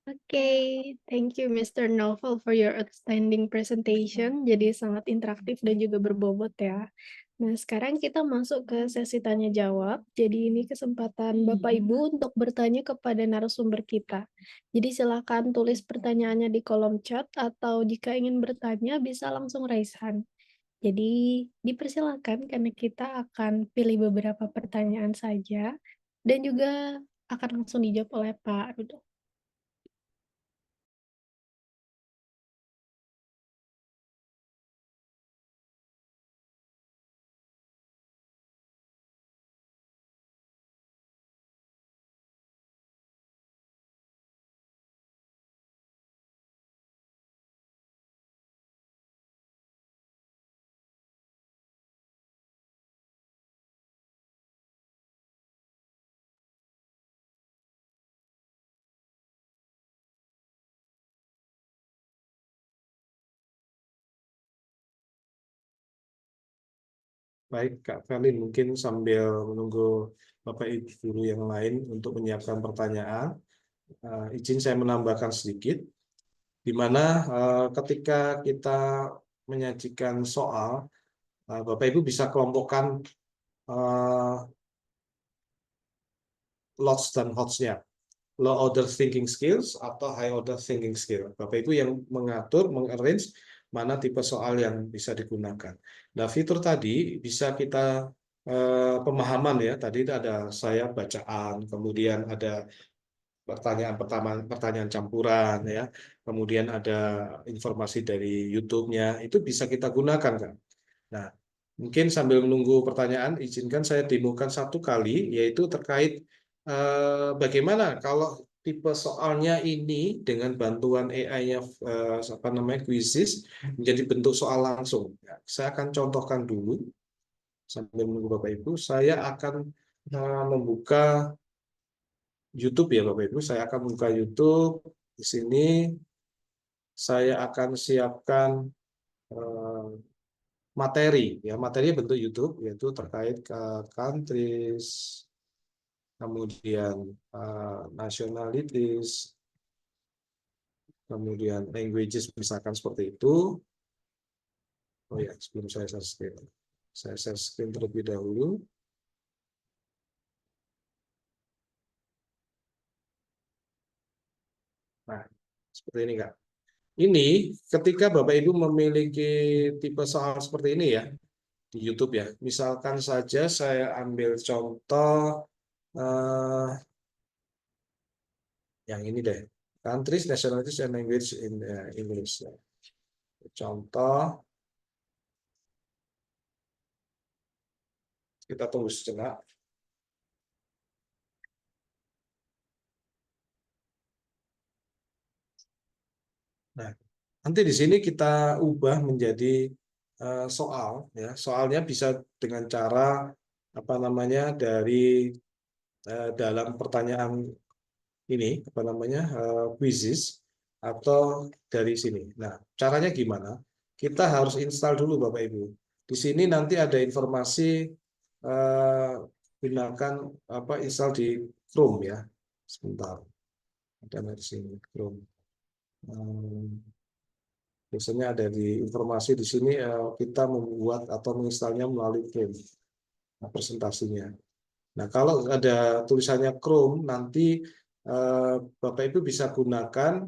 Okay, thank you Mr. Novel for your outstanding presentation. Jadi sangat interaktif dan juga berbobot ya. Nah, sekarang kita masuk ke sesi tanya jawab. Jadi ini kesempatan Bapak Ibu untuk bertanya kepada narasumber kita. Jadi silakan tulis pertanyaannya di kolom chat atau jika ingin bertanya bisa langsung raise hand. Jadi dipersilakan karena kita akan pilih beberapa pertanyaan saja dan juga akan langsung dijawab oleh Pak Rudolf. Baik, Kak Verlin, mungkin sambil menunggu Bapak Ibu guru yang lain untuk menyiapkan pertanyaan, izin saya menambahkan sedikit, di mana ketika kita menyajikan soal, Bapak Ibu bisa kelompokkan lots dan hots-nya, low order thinking skills atau high order thinking skill. Bapak Ibu yang mengatur, mengarrange mana tipe soal yang bisa digunakan. Nah, fitur tadi bisa kita pemahaman ya. Tadi ada saya bacaan, kemudian ada pertanyaan pertama, pertanyaan campuran ya. Kemudian ada informasi dari YouTube-nya, itu bisa kita gunakan, Kak. Nah, mungkin sambil menunggu pertanyaan, izinkan saya demokan satu kali, yaitu terkait bagaimana kalau tipe soalnya ini dengan bantuan AI-nya apa namanya Quizzes menjadi bentuk soal langsung. Ya, saya akan contohkan dulu sambil menunggu Bapak Ibu. Saya akan membuka YouTube ya Bapak Ibu. Saya akan membuka YouTube di sini. Saya akan siapkan eh, materi ya, materi bentuk YouTube yaitu terkait ke countries, kemudian nationalities, kemudian languages misalkan seperti itu. Oh ya, sebelum saya share screen terlebih dahulu. Nah, seperti ini Kak. Ini ketika Bapak Ibu memiliki tipe soal seperti ini ya di YouTube ya. Misalkan saja saya ambil contoh eh, yang ini deh. Countries, nationalities, and language in English. Contoh, kita tunggu sejenak. Nah, nanti di sini kita ubah menjadi soal, ya. Soalnya bisa dengan cara apa namanya dari dalam pertanyaan ini apa namanya quizzes atau dari sini. Nah, caranya gimana? Kita harus install dulu Bapak Ibu. Di sini nanti ada informasi eh, gunakan apa install di Chrome ya. Sebentar. Ada di sini Chrome. Biasanya ada di informasi di sini kita membuat atau menginstalnya melalui Chrome presentasinya. Nah, kalau ada tulisannya Chrome nanti Bapak Ibu bisa gunakan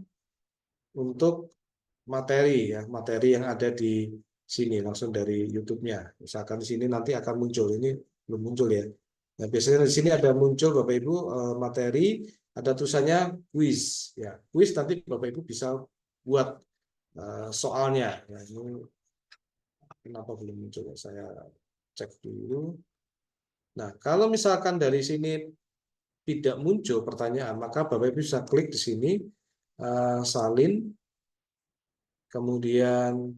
untuk materi ya, materi yang ada di sini langsung dari YouTube-nya. Misalkan di sini nanti akan muncul, ini belum muncul ya. Nah, biasanya di sini ada muncul Bapak Ibu materi, ada tulisannya quiz ya. Quiz nanti Bapak Ibu bisa buat soalnya. Ya, ini kenapa belum muncul ya? Saya cek dulu. Nah, kalau misalkan dari sini tidak muncul pertanyaan, maka Bapak Ibu bisa klik di sini salin, kemudian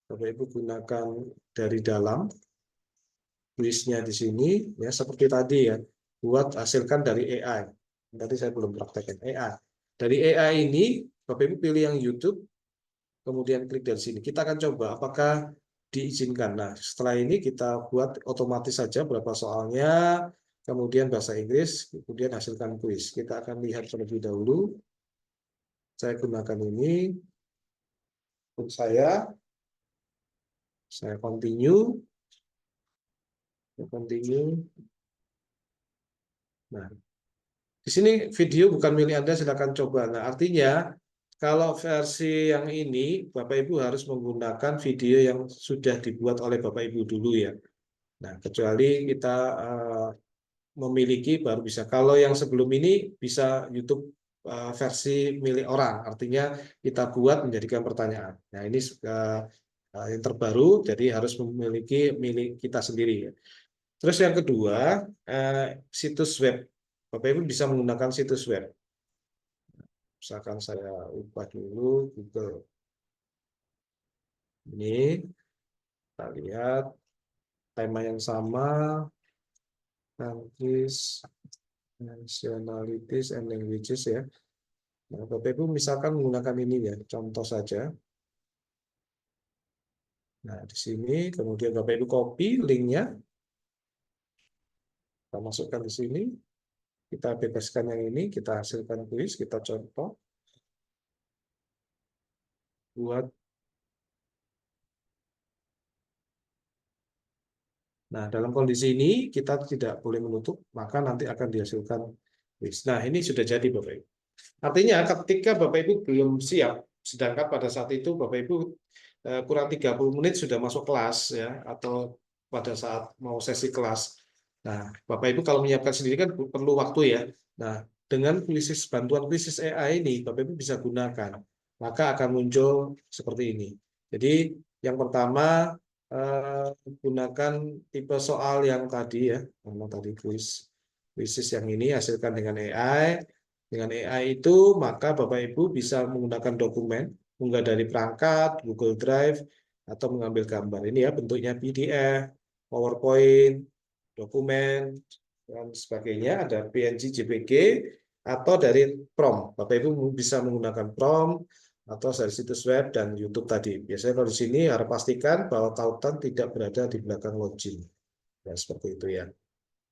Bapak Ibu gunakan dari dalam tulisnya di sini ya seperti tadi ya, buat hasilkan dari AI. Tadi saya belum praktekkan AI. Dari AI ini Bapak Ibu pilih yang YouTube, kemudian klik dari sini. Kita akan coba apakah diizinkan. Nah, setelah ini kita buat otomatis saja berapa soalnya, kemudian bahasa Inggris, kemudian hasilkan kuis. Kita akan lihat terlebih dahulu. Saya gunakan ini untuk saya continue. Nah, di sini video bukan milik Anda, silakan coba. Nah, artinya kalau versi yang ini, Bapak Ibu harus menggunakan video yang sudah dibuat oleh Bapak Ibu dulu ya. Nah, kecuali kita memiliki baru bisa. Kalau yang sebelum ini bisa YouTube versi milik orang, artinya kita buat menjadikan pertanyaan. Nah, ini yang terbaru, jadi harus memiliki milik kita sendiri ya. Terus yang kedua, situs web. Bapak Ibu bisa menggunakan situs web. Misalkan saya ubah dulu Google. Ini kita lihat tema yang sama, countries, nationalities, and languages ya. Nah, Bapak Ibu misalkan menggunakan ini ya, contoh saja. Nah, di sini kemudian Bapak Ibu copy linknya, kita masukkan di sini, kita bebaskan yang ini, kita hasilkan kuis, kita contoh buat. Nah, dalam kondisi ini kita tidak boleh menutup, maka nanti akan dihasilkan kuis. Nah, ini sudah jadi Bapak Ibu. Artinya ketika Bapak Ibu belum siap, sedangkan pada saat itu Bapak Ibu kurang 30 menit sudah masuk kelas ya, atau pada saat mau sesi kelas. Nah, Bapak Ibu kalau menyiapkan sendiri kan perlu waktu ya. Nah, dengan bantuan kuisis AI ini, Bapak Ibu bisa gunakan. Maka akan muncul seperti ini. Jadi yang pertama gunakan tipe soal yang tadi ya, mana tadi kuisis yang ini hasilkan dengan AI. Dengan AI itu maka Bapak Ibu bisa menggunakan dokumen, unggah dari perangkat, Google Drive, atau mengambil gambar. Ini ya bentuknya PDF, PowerPoint, dokumen, dan sebagainya. Ada PNG, JPG, atau dari PROM. Bapak Ibu bisa menggunakan PROM atau dari situs web dan YouTube tadi. Biasanya kalau di sini harus pastikan bahwa tautan tidak berada di belakang login. Ya, seperti itu ya.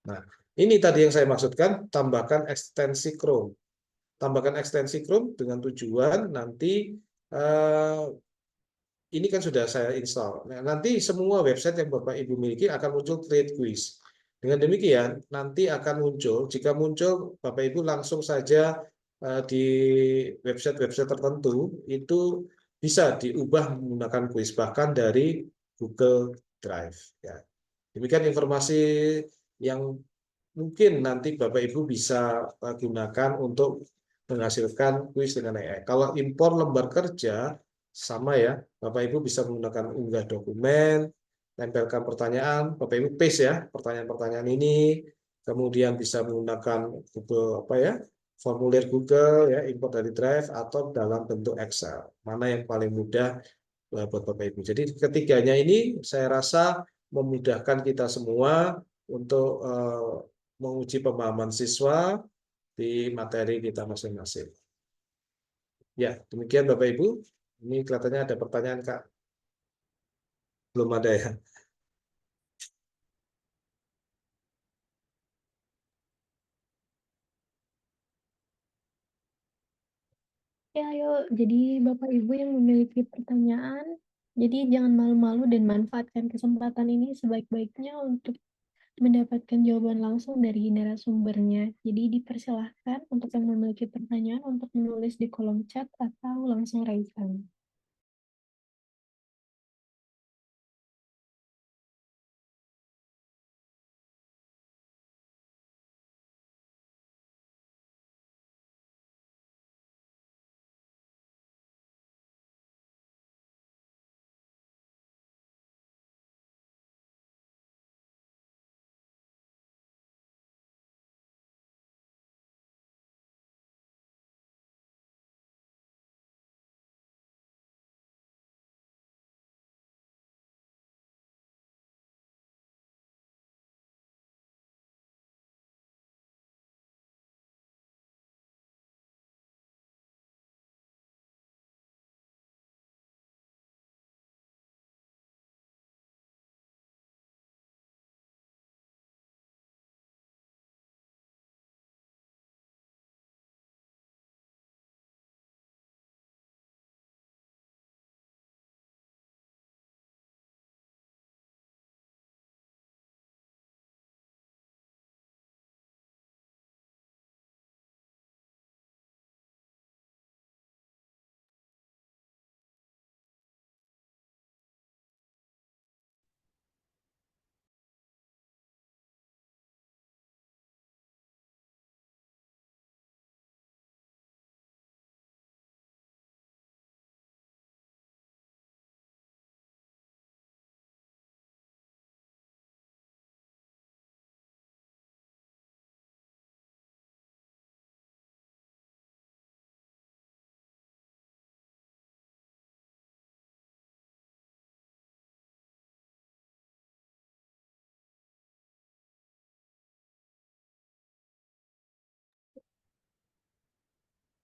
Nah, ini tadi yang saya maksudkan, tambahkan ekstensi Chrome. Tambahkan ekstensi Chrome dengan tujuan nanti ini kan sudah saya install. Nah, nanti semua website yang Bapak Ibu miliki akan muncul create quiz. Dengan demikian, nanti akan muncul, jika muncul, Bapak Ibu langsung saja di website-website tertentu, itu bisa diubah menggunakan quiz, bahkan dari Google Drive. Ya. Demikian informasi yang mungkin nanti Bapak Ibu bisa gunakan untuk menghasilkan kuis dengan AI. Kalau impor lembar kerja, sama ya, Bapak Ibu bisa menggunakan unggah dokumen, tempelkan pertanyaan, Bapak Ibu paste ya, pertanyaan-pertanyaan ini, kemudian bisa menggunakan Google apa ya, formulir Google ya, import dari Drive atau dalam bentuk Excel. Mana yang paling mudah buat Bapak Ibu. Jadi ketiganya ini saya rasa memudahkan kita semua untuk menguji pemahaman siswa di materi kita masing-masing. Ya, demikian Bapak Ibu. Ini kelihatannya ada pertanyaan, Kak. Belum ada ya? Ya, ayo. Jadi Bapak Ibu yang memiliki pertanyaan, jadi jangan malu-malu dan manfaatkan kesempatan ini sebaik-baiknya untuk mendapatkan jawaban langsung dari narasumbernya. Jadi dipersilahkan untuk yang memiliki pertanyaan untuk menulis di kolom chat atau langsung raise hand.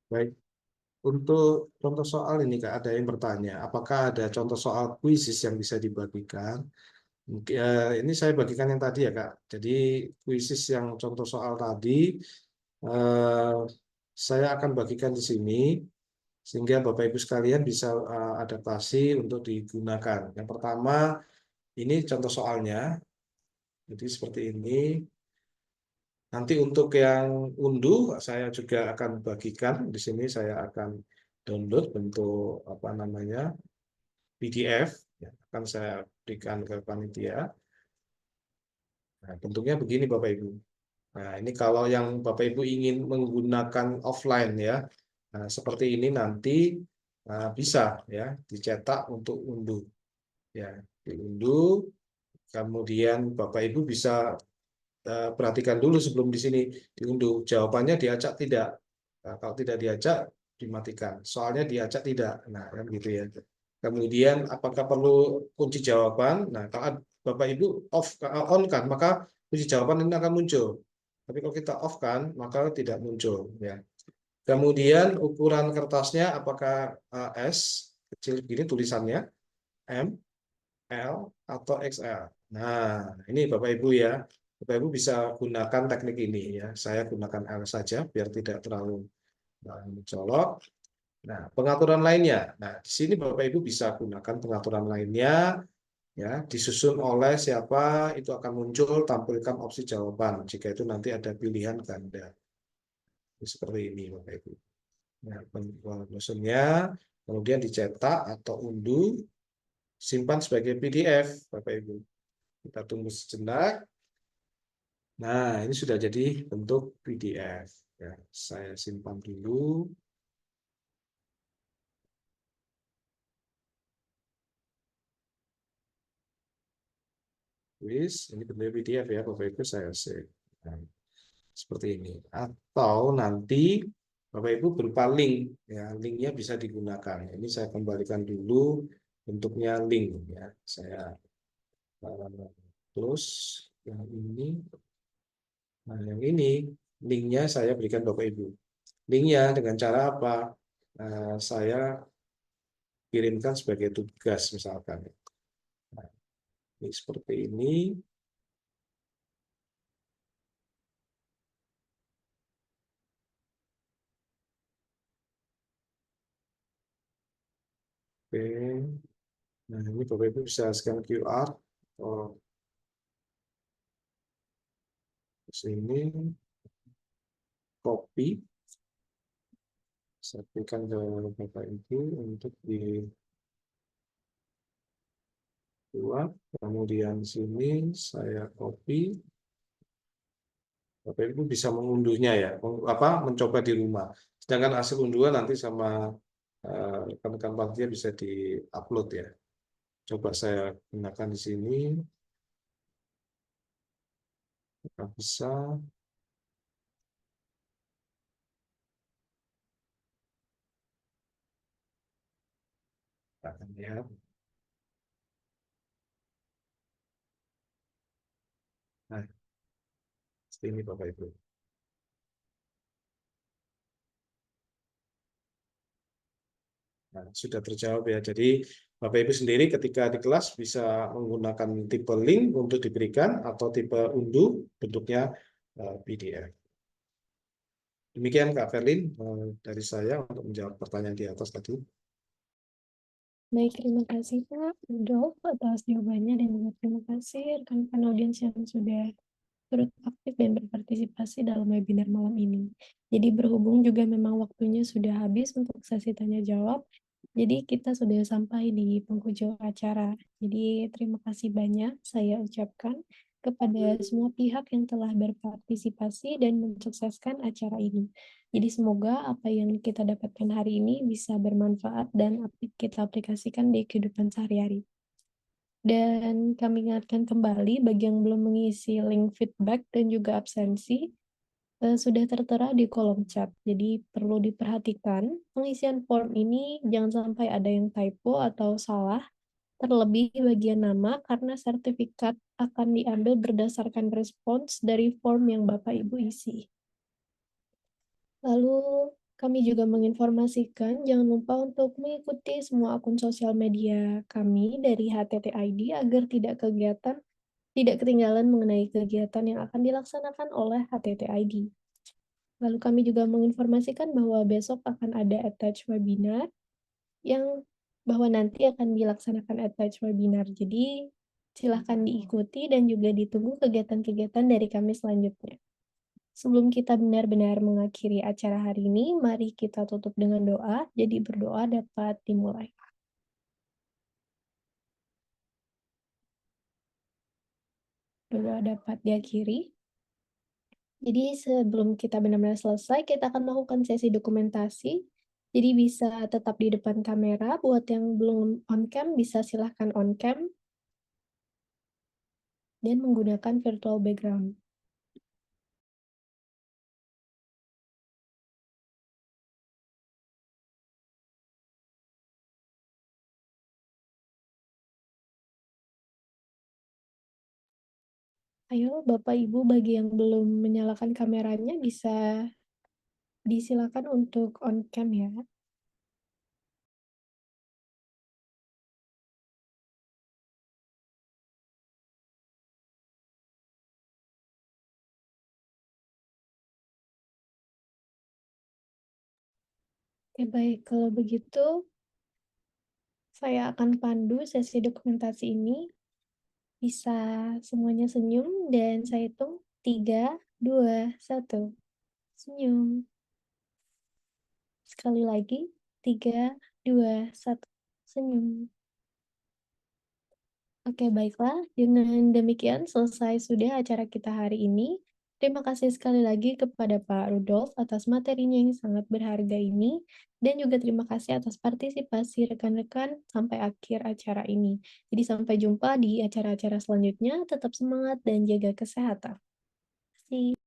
Baik. Untuk contoh soal ini, Kak, ada yang bertanya, apakah ada contoh soal kuisis yang bisa dibagikan? Ini saya bagikan yang tadi ya, Kak. Jadi kuisis yang contoh soal tadi, eh, saya akan bagikan di sini, sehingga Bapak Ibu sekalian bisa adaptasi untuk digunakan. Yang pertama, ini contoh soalnya. Jadi seperti ini. Nanti untuk yang unduh, saya juga akan bagikan. Di sini saya akan download bentuk apa namanya PDF. Ya, akan saya berikan ke panitia. Nah, bentuknya begini Bapak Ibu. Nah, ini kalau yang Bapak Ibu ingin menggunakan offline ya. Nah, seperti ini nanti bisa ya dicetak untuk unduh ya, diunduh. Kemudian Bapak Ibu bisa perhatikan dulu sebelum di sini diunduh. Jawabannya diacak tidak. Nah, kalau tidak diacak dimatikan. Soalnya diacak tidak. Nah, kan gitu ya. Kemudian apakah perlu kunci jawaban? Nah, kalau Bapak Ibu on kan, maka kunci jawaban ini akan muncul. Tapi kalau kita off kan, maka tidak muncul ya. Kemudian ukuran kertasnya apakah S kecil begini tulisannya, M, L atau XL. Nah, ini Bapak Ibu ya. Bapak Ibu bisa gunakan teknik ini ya. Saya gunakan L saja biar tidak terlalu mencolok. Nah, pengaturan lainnya. Nah, di sini Bapak Ibu bisa gunakan pengaturan lainnya ya, disusun oleh siapa itu akan muncul tampilkan opsi jawaban jika itu nanti ada pilihan ganda. Seperti ini Bapak Ibu. Nah, penyusunnya kemudian dicetak atau unduh, simpan sebagai PDF Bapak Ibu. Kita tunggu sejenak. Nah, ini sudah jadi bentuk PDF. Ya, saya simpan dulu. Wis, ini bentuk PDF ya, Bapak Ibu saya save. Nah, seperti ini. Atau nanti Bapak Ibu berupa link, ya, linknya bisa digunakan. Ini saya kembalikan dulu bentuknya link ya. Saya terus yang ini, nah yang ini linknya saya berikan Bapak Ibu. Linknya dengan cara apa? Saya kirimkan sebagai tugas misalkan. Nah, ini seperti ini. Oke. Nah, ini Bapak Ibu bisa scan QR atau ke sini, copy, saya berikan ke Bapak Ibu untuk dibuat. Kemudian sini saya copy. Bapak Ibu bisa mengunduhnya ya, mencoba di rumah. Sedangkan hasil unduhan nanti sama rekan-rekan panitia bisa di-upload ya. Coba saya gunakan di sini. Apakah bisa? Kita akan lihat. Nah, seperti ini Bapak Ibu. Nah, sudah terjawab ya. Jadi Bapak Ibu sendiri ketika di kelas bisa menggunakan tipe link untuk diberikan atau tipe unduh bentuknya PDF. Demikian Kak Ferlin dari saya untuk menjawab pertanyaan di atas tadi. Baik, terima kasih Pak Rudolf atas jawabannya dan juga terima kasih rekan-rekan audiens yang sudah turut aktif dan berpartisipasi dalam webinar malam ini. Jadi berhubung juga memang waktunya sudah habis untuk sesi tanya jawab, jadi kita sudah sampai di penghujung acara. Jadi terima kasih banyak saya ucapkan kepada semua pihak yang telah berpartisipasi dan mensukseskan acara ini. Jadi semoga apa yang kita dapatkan hari ini bisa bermanfaat dan kita aplikasikan di kehidupan sehari-hari. Dan kami ingatkan kembali bagi yang belum mengisi link feedback dan juga absensi, sudah tertera di kolom chat. Jadi perlu diperhatikan, pengisian form ini jangan sampai ada yang typo atau salah, terlebih bagian nama karena sertifikat akan diambil berdasarkan respons dari form yang Bapak Ibu isi. Lalu kami juga menginformasikan jangan lupa untuk mengikuti semua akun sosial media kami dari HTT ID agar tidak ketinggalan mengenai kegiatan yang akan dilaksanakan oleh HTT ID. Lalu kami juga menginformasikan bahwa besok akan ada attach webinar bahwa nanti akan dilaksanakan attach webinar. Jadi silahkan diikuti dan juga ditunggu kegiatan-kegiatan dari kami selanjutnya. Sebelum kita benar-benar mengakhiri acara hari ini, mari kita tutup dengan doa. Jadi berdoa dapat dimulai. Berdoa dapat diakhiri. Jadi sebelum kita benar-benar selesai, kita akan melakukan sesi dokumentasi. Jadi bisa tetap di depan kamera. Buat yang belum on cam, bisa silahkan on cam dan menggunakan virtual background. Ayo, Bapak Ibu, bagi yang belum menyalakan kameranya, bisa disilakan untuk on cam ya. Oke, baik. Kalau begitu, saya akan pandu sesi dokumentasi ini. Bisa semuanya senyum dan saya hitung 3, 2, 1. Senyum. Sekali lagi, 3, 2, 1. Senyum. Oke, baiklah. Dengan demikian selesai sudah acara kita hari ini. Terima kasih sekali lagi kepada Pak Rudolf atas materinya yang sangat berharga ini. Dan juga terima kasih atas partisipasi rekan-rekan sampai akhir acara ini. Jadi sampai jumpa di acara-acara selanjutnya. Tetap semangat dan jaga kesehatan. Terima kasih.